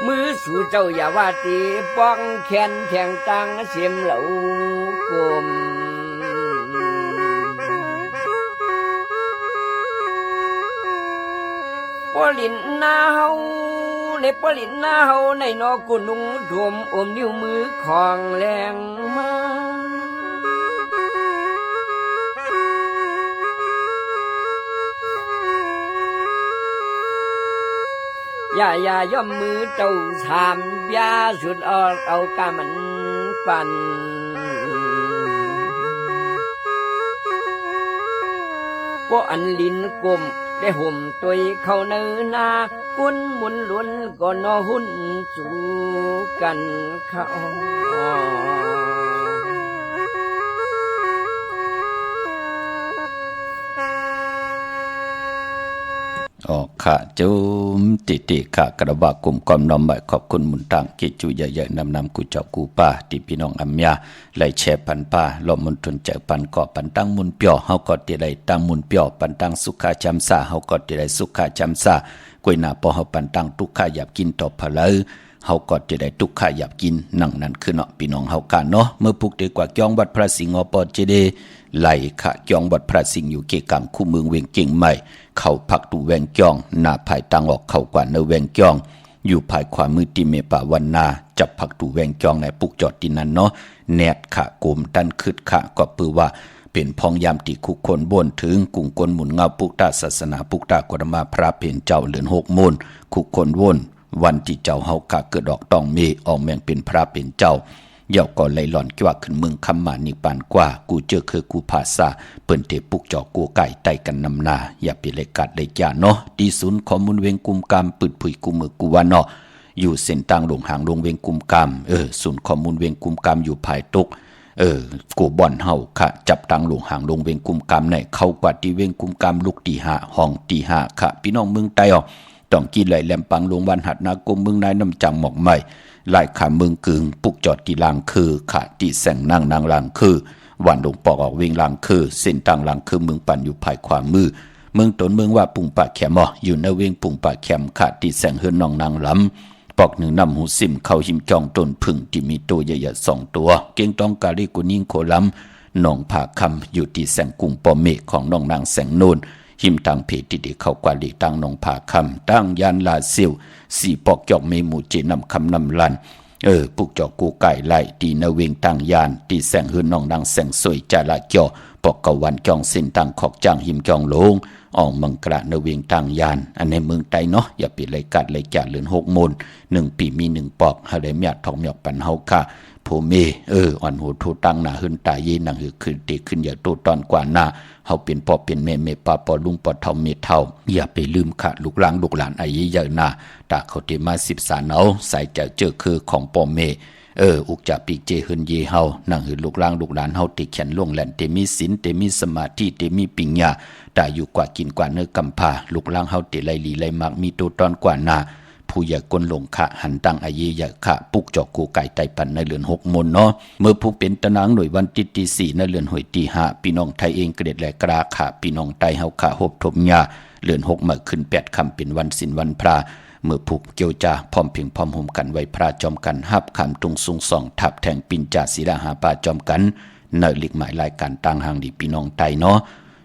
มือสู่เจ้าอย่าว่าตีป้องแขนแทงตังเสียมเหล่ากลมปลินนาเฮาในปลินนาเฮาในนอกุนุงดวมอมนิ้วมือของแรงมาอย่าย่อมมือเจ้าสามยาสุดออกเอากามันปั่นพวกอันลินกลมได้ห่มตัวเขาเนื้อนากุนมุนล้วนก็นอหุ่นสู่กันเขาออกค่ะจุมติค่ะกระบะกลุ่มกอมน้อมใบขอบคุณมุนตังกิจูใหญ่ๆนำกูเจ้ากูป้าที่พี่น้องอัมยาไล่แชร์ปันป้าลมมุนทุนใจปันก่อปันตั้งมุนเปียวเฮาก็ติได้ตั้งมุนเปียวปันตั้งสุขาจำซาเฮาก็ติได้สุขาจำซากวยหน้าปอเฮาปันตั้งทุกข์หยาบกินต่อพะเลยเฮาก็จะได้ทุกข์หยาบกินนั่นคือเนาะพี่น้องเฮากันเนาะเมื่อปุกดีกว่าจ้องวัดพระสิงห์อปเจเดไหลค่ะจ้องวัดพระสิงห์อยู่เกกังคู่เมืองเวียงเก่งใหม่เข้าพักตูแวงจ้องหน้าภายตังออกเข้ากว่าเนแวงจ้องอยู่ภายขวามือติเมปะวันนาจับพักตูแวงจ้องในปุกจอดที่นั้นเนาะแนดค่ะกลมตันคึดค่ะก็ปือว่าเป็นพองยามติคุคนบ่นถึงกุ่งกลหมุนเงาปุกตาศาสนาปุกตากรมาพระเพนเจ้าเหลือน6มูลคุคนว่นวันที่เจ้าเฮาค่ะเกิดดอกต้องมีออกแมงเป็นพระเป็นเจ้าเย่าก่อนไหลหล่อนกว่าขึ้นเมืองคำมานิปานกว่ากูเจอคือกูภาษาเปิ้นเตปุกจอกกูไก่ไต่กันนำนาอย่าไปเลยกัดเลยจ้าเนาะดีศูนย์ข้อมูลเวงกุมกามปืดผุยกูมือกูว่าเนาะอยู่เส้นทางลงหางลงเวงกุมกามศูนย์ข้อมูลเวงกุมกามอยู่ภายตุกกูบ่อนเฮาค่ะจับตังลงหางลงเวงกุมกามในเข้ากว่าที่เวงกุมกามลูกตี5ห้องตี5ค่ะพี่น้องเมืองใต้ออกต้องกินไหลแหลมปังลงวันหัดนากรมเมืองนายน้ำจังหมอกใหม่ไล่ขาเมืองกึ่งปุกจอดที่ลางคือขาที่แสงนางลางคือวันลงปอกออกเวงลางคือเส้นต่างลางคือเมืองปันอยู่ภายขวามือเมืองตนเมืองว่าปุ่งปากแขมอยู่ในเวงปุ่งปากแขมขาที่แสงเฮือนนองนางลำปอกหนึ่งนำหูซิมเข้าหิมจองต้นพึ่งที่มีตัวใหญ่ๆ2ตัวเก่งต้องกาลิกุนิ่งโคลำหนองผาคำอยู่ที่แสงกุ้งปอเมฆของน้องนางแสงโนนหิมทางเพจที่ได้เข้ากว่าลีตั้งนองผาคำตั้งยานลาเซียวสีปอกจอกเมหมูเจนำคำนำลันปุกจอกกูไก่ไล่ตีนเวงตั้งยานตีแสงหืนน้องนางแสงสวยจาละเกี่ยวปอกกะวันจองเส้นตั้งขอกจางหิมจองลงออกมังกระนเวงตั้งยานอันในเมืองไต้เนาะอย่าปิดเลยกัดเลยจ่าเลือน6มูล1ปีมี1ปอกหาได้เมียทองหยอกปันเฮาค่ะผ เมอ่อนหูทูตั้งหน้าหึนตายีหนังหือขึ้นตีขึ้นอย่าตูตอนกว่าหน้าเฮาเป็นพ่อเป็นแม่เมป้าปอลุงปอเฒ่าเมเฒ่าอย่าไปลืมขาดลูกหลานลูกหลานอายุเยอะหน้าตาเขาเตมา13เอาใส่ใจเจอคือของพ่อเมอุกจะปีเจหึนเยเฮานั่งหือลูกหลานลูกหลานเฮาติเขียนลงแหลนเตมีศีลเตมีสมาธิเตมีปัญญาตาอยู่กว่ากินกว่าเนื้อกำพาลูกหลานเฮาเตไลลีไลมักมีตัวตอนกว่าหน้าผู้อย่ากลลงขะหันตั้งอาเยยะขะปุกจอกกูไก่ไตปันในเรือน6 มนเนาะเมื่อผู้เป็นตะนางหน่วยวันที่4ในเรือนหวยที่5พี่น้องไทยเองเกรดและกราขะพี่น้องไตเฮาขะหบทมญาเรือน6มาขึ้น8ค่ำเป็นวันศีลวันพระเมื่อผูกเกี่ยวจาพร้อมเพียงพร้อมห่มกันไว้พระจอมกันหับคำตุงสุงส่องทับแทงปินจ่าศิลาหาปาจอมกันในหลีกหมายรายการต่างหางดีพี่น้องไตเนาะ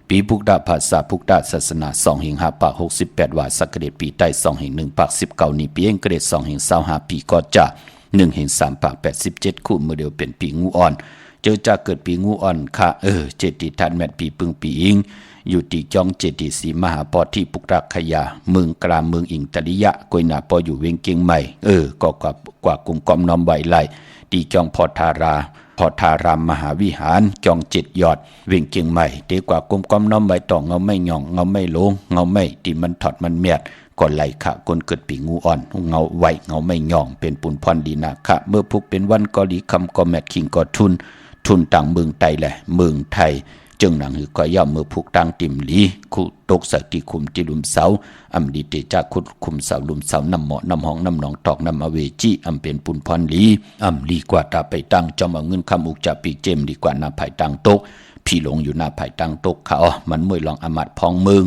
ปีพุกดาภาษาพุกดาศาสนา2 หิง 5 ปาก 68 ว่าสักเดชปีใต้2 หิง 1 ปาก 19 นี่ปีเองเกรด2 หิง 25 ปีก็จะ1 หิง 3 ปาก 87 คู่เมื่อเดียวเป็นปีงูอ่อนเจอจะเกิดปีงูอ่อนค่ะเจติทันแมทปีปึงปีอิงอยู่ตีจองเจติสีมหาปอที่ปุกรักขยาเมืองกลางเมืองอิงตริยะกวยนาปออยู่เวียงเกียงใหม่ก็กว่ากุมกอมน้อมไว้ไหลตีจองพอทารามมหาวิหารจอง7 ยอดเวียงเกียงใหม่เดีกว่ากลมกอมน้อมใบตองเงาไม่หย่องเงาไม่ลงเงาไม่ตีมันถอดมันเมียดก่อนไหลขะคนเกิดปีงูอ่อนเงาไว้เงาไม่หย่องเป็นปุนพรดีนาคะเมื่อพุกเป็นวันกอลีคำกอแมดคิงกอทุนต่างเมืองไทยแหละเมืองไทยจึงหนังหือก็ย่อมเมื่อพุกต่างติมลีคุตกสักที่คุมที่ลุมเสาอำดีเตจักคุดคุมเสาลุมเสาน้ำเหมาะน้ำห้องน้ำหนองตอกน้ำอเวจีอำเป็นปุนพรลีอำลีกว่าตาไปตั้งจอมเอาเงินคำอุกจะปีเจมดีกว่านาภายตั้งตกพี่หลงอยู่นาภายตั้งตกเขามันมวยลองอมัดพองเมือง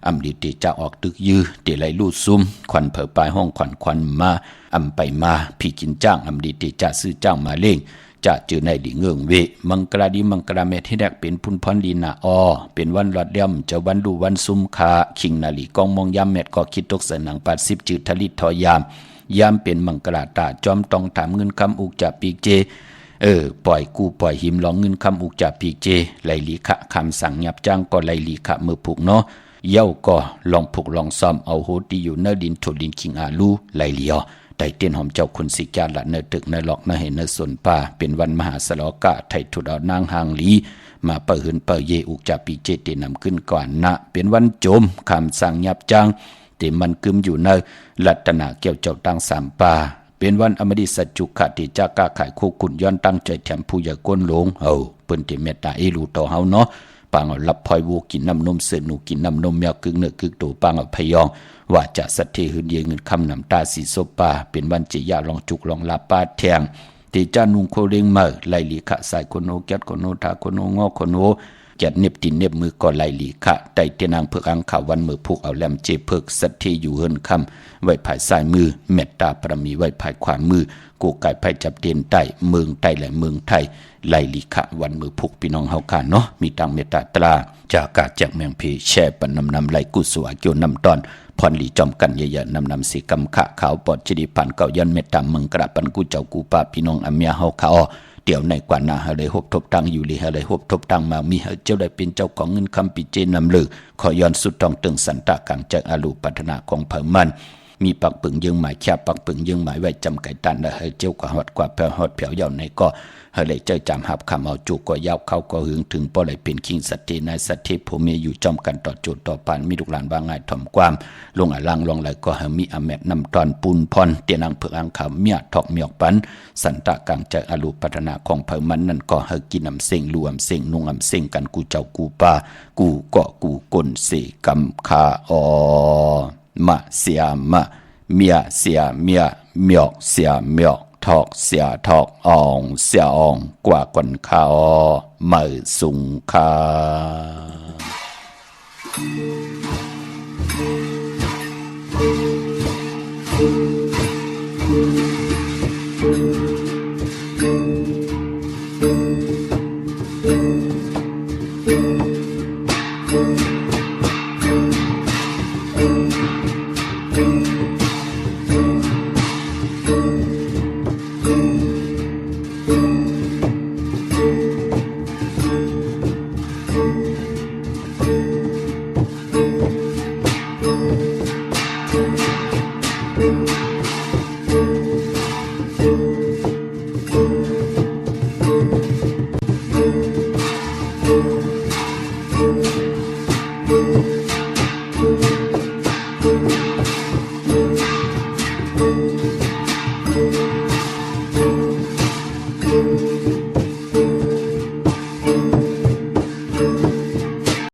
อำดีเตจะออกตึกยื้อเตไลลู่ซุ่มควันเผอปลายห้องควันมาอำไปมาพี่กินจ้างอำดีเตจะซื้อจ้างมาเล่งจะเจอในดิเงื่องเวมังกราดีมังกราเมที่แรกเป็นพุนพรลีนาเป็นวันรอดเลี่ยมจะวันดูวันซุ่มคาคิงนาลีกองมองยามเม็ดก็คิดตกเสนัง80จืดทลิตทอยามเป็นมังกราตาจอมต้องถามเงินคำอุกจะปีกเจปล่อยกูปล่อยหิมลองเงินคำอุกจะปีกเจไหลลีขะคำสั่งยับจ้างก็ไหลลีขะมือผูกเนาะเย้าก็ลองผูกลองซ้อมเอาโหดีอยู่เนื้อดินถดดินคิงอาลูไหลเลียวไต่เตียนหอมเจ้าคุณสิกาละเนตึกเนหลอกเนเห็นเนสวนป่าเป็นวันมหาสลอกะไทยทุดเอานางหางลีมาเปิดหืนเปิดเยอุกจะปีเจตินำขึ้นก่อนนะเป็นวันโจมคำสั่งยับจังแต่มันกึมอยู่ในลัตนาเกี่ยวเจ้าตั้ง3 ป่าเป็นวันอมดิสัจจุขะติจากาขายคู่ขุนย้อนตั้งใจแถมผู้อย่าก้นหลงเปิ้นติเมตตารูต่อเฮาเนาะปางเอารับพลอยวัวกินน้ำนมเสือหนูกินน้ำนมแมวกึ่งเนื้อกึ่งตัวปางเอาพยองว่าจะสัตย์เทหืนเยเงินคำนำตาสีโซปาเป็นวันจิยาลองจุกลองลาปาแทงตีจานุงโคเรงเมอไลลีขะสายคนโนแกดคนโนทาคนโนงอคนโนแกดเน็บตินเน็บมือก็ไลลีขะไตเตนางเพิกอังข่าววันมือผูกเอาแลมเจเพิกสัตย์เทอยู่เฮินคำไว้ภายซ้ายมือเมตตาปรมีไว้ภายขวามือกูไก่ไผ่จับเตียนใต้เมืองใต้และเมืองไทยไลลีขะวันมือผูกพี่น้องเฮากันเนาะมีตังเมตตาตราจากกาแจกเมืองพีแช่ปันนำไลกุสวาเกี่ยวนำตอนพรหลีจอมกันเยอะๆนำสีกำขะขาวปอดจิริพันเก่ายันเมตตามึงกระปันกูเจ้ากูป้าพี่น้องอเมียเฮาเขาเดี๋ยวในกว่านาเฮเลยหบทบตังอยู่ลีเฮเลยหบทบตังมามีเฮเจ้าได้เป็นเจ้าของเงินคำปิเจนำลือขอย้อนสุดทองตึงสันตะกังจากอาลูปัฒนาของเผ่ามันมีปักปึงยังหมายแค่ปักปึงยังหมายไว้จำไก่ตันเฮเจ้ากว่าฮอดกว่าแผ่ฮอดแผ่วยาวในก็เฮเลยเจ้าจำหับคำเอาจูก็ยาวเข้าก็หึงถึงป้อเลยเป็นคิงสัตเทนายสัตเทผู้มีอยู่จอมกันต่อโจทย์ต่อปานมีลูกหลานว่าง่ายถ่อมความลงลังลงไหลก็เฮมีอเมตนำตอนปูนพรเตียนังเผือกอังขาวเมียทอกเมียกปันสันตะกังจากอาลูพัฒนาของเผ่ามันนั่นก็เฮกินนำเสียงรวมเสียงนุ่งอำเสียงกันกูเจ้ากูป้ากูก็กูกลเสกำคามาเสียมาเมียเสียเมียเมียกเสียเมียกทอกเสียทอกอ่องเสียอ่องกว่าก่อนคาเมื่อสุงคา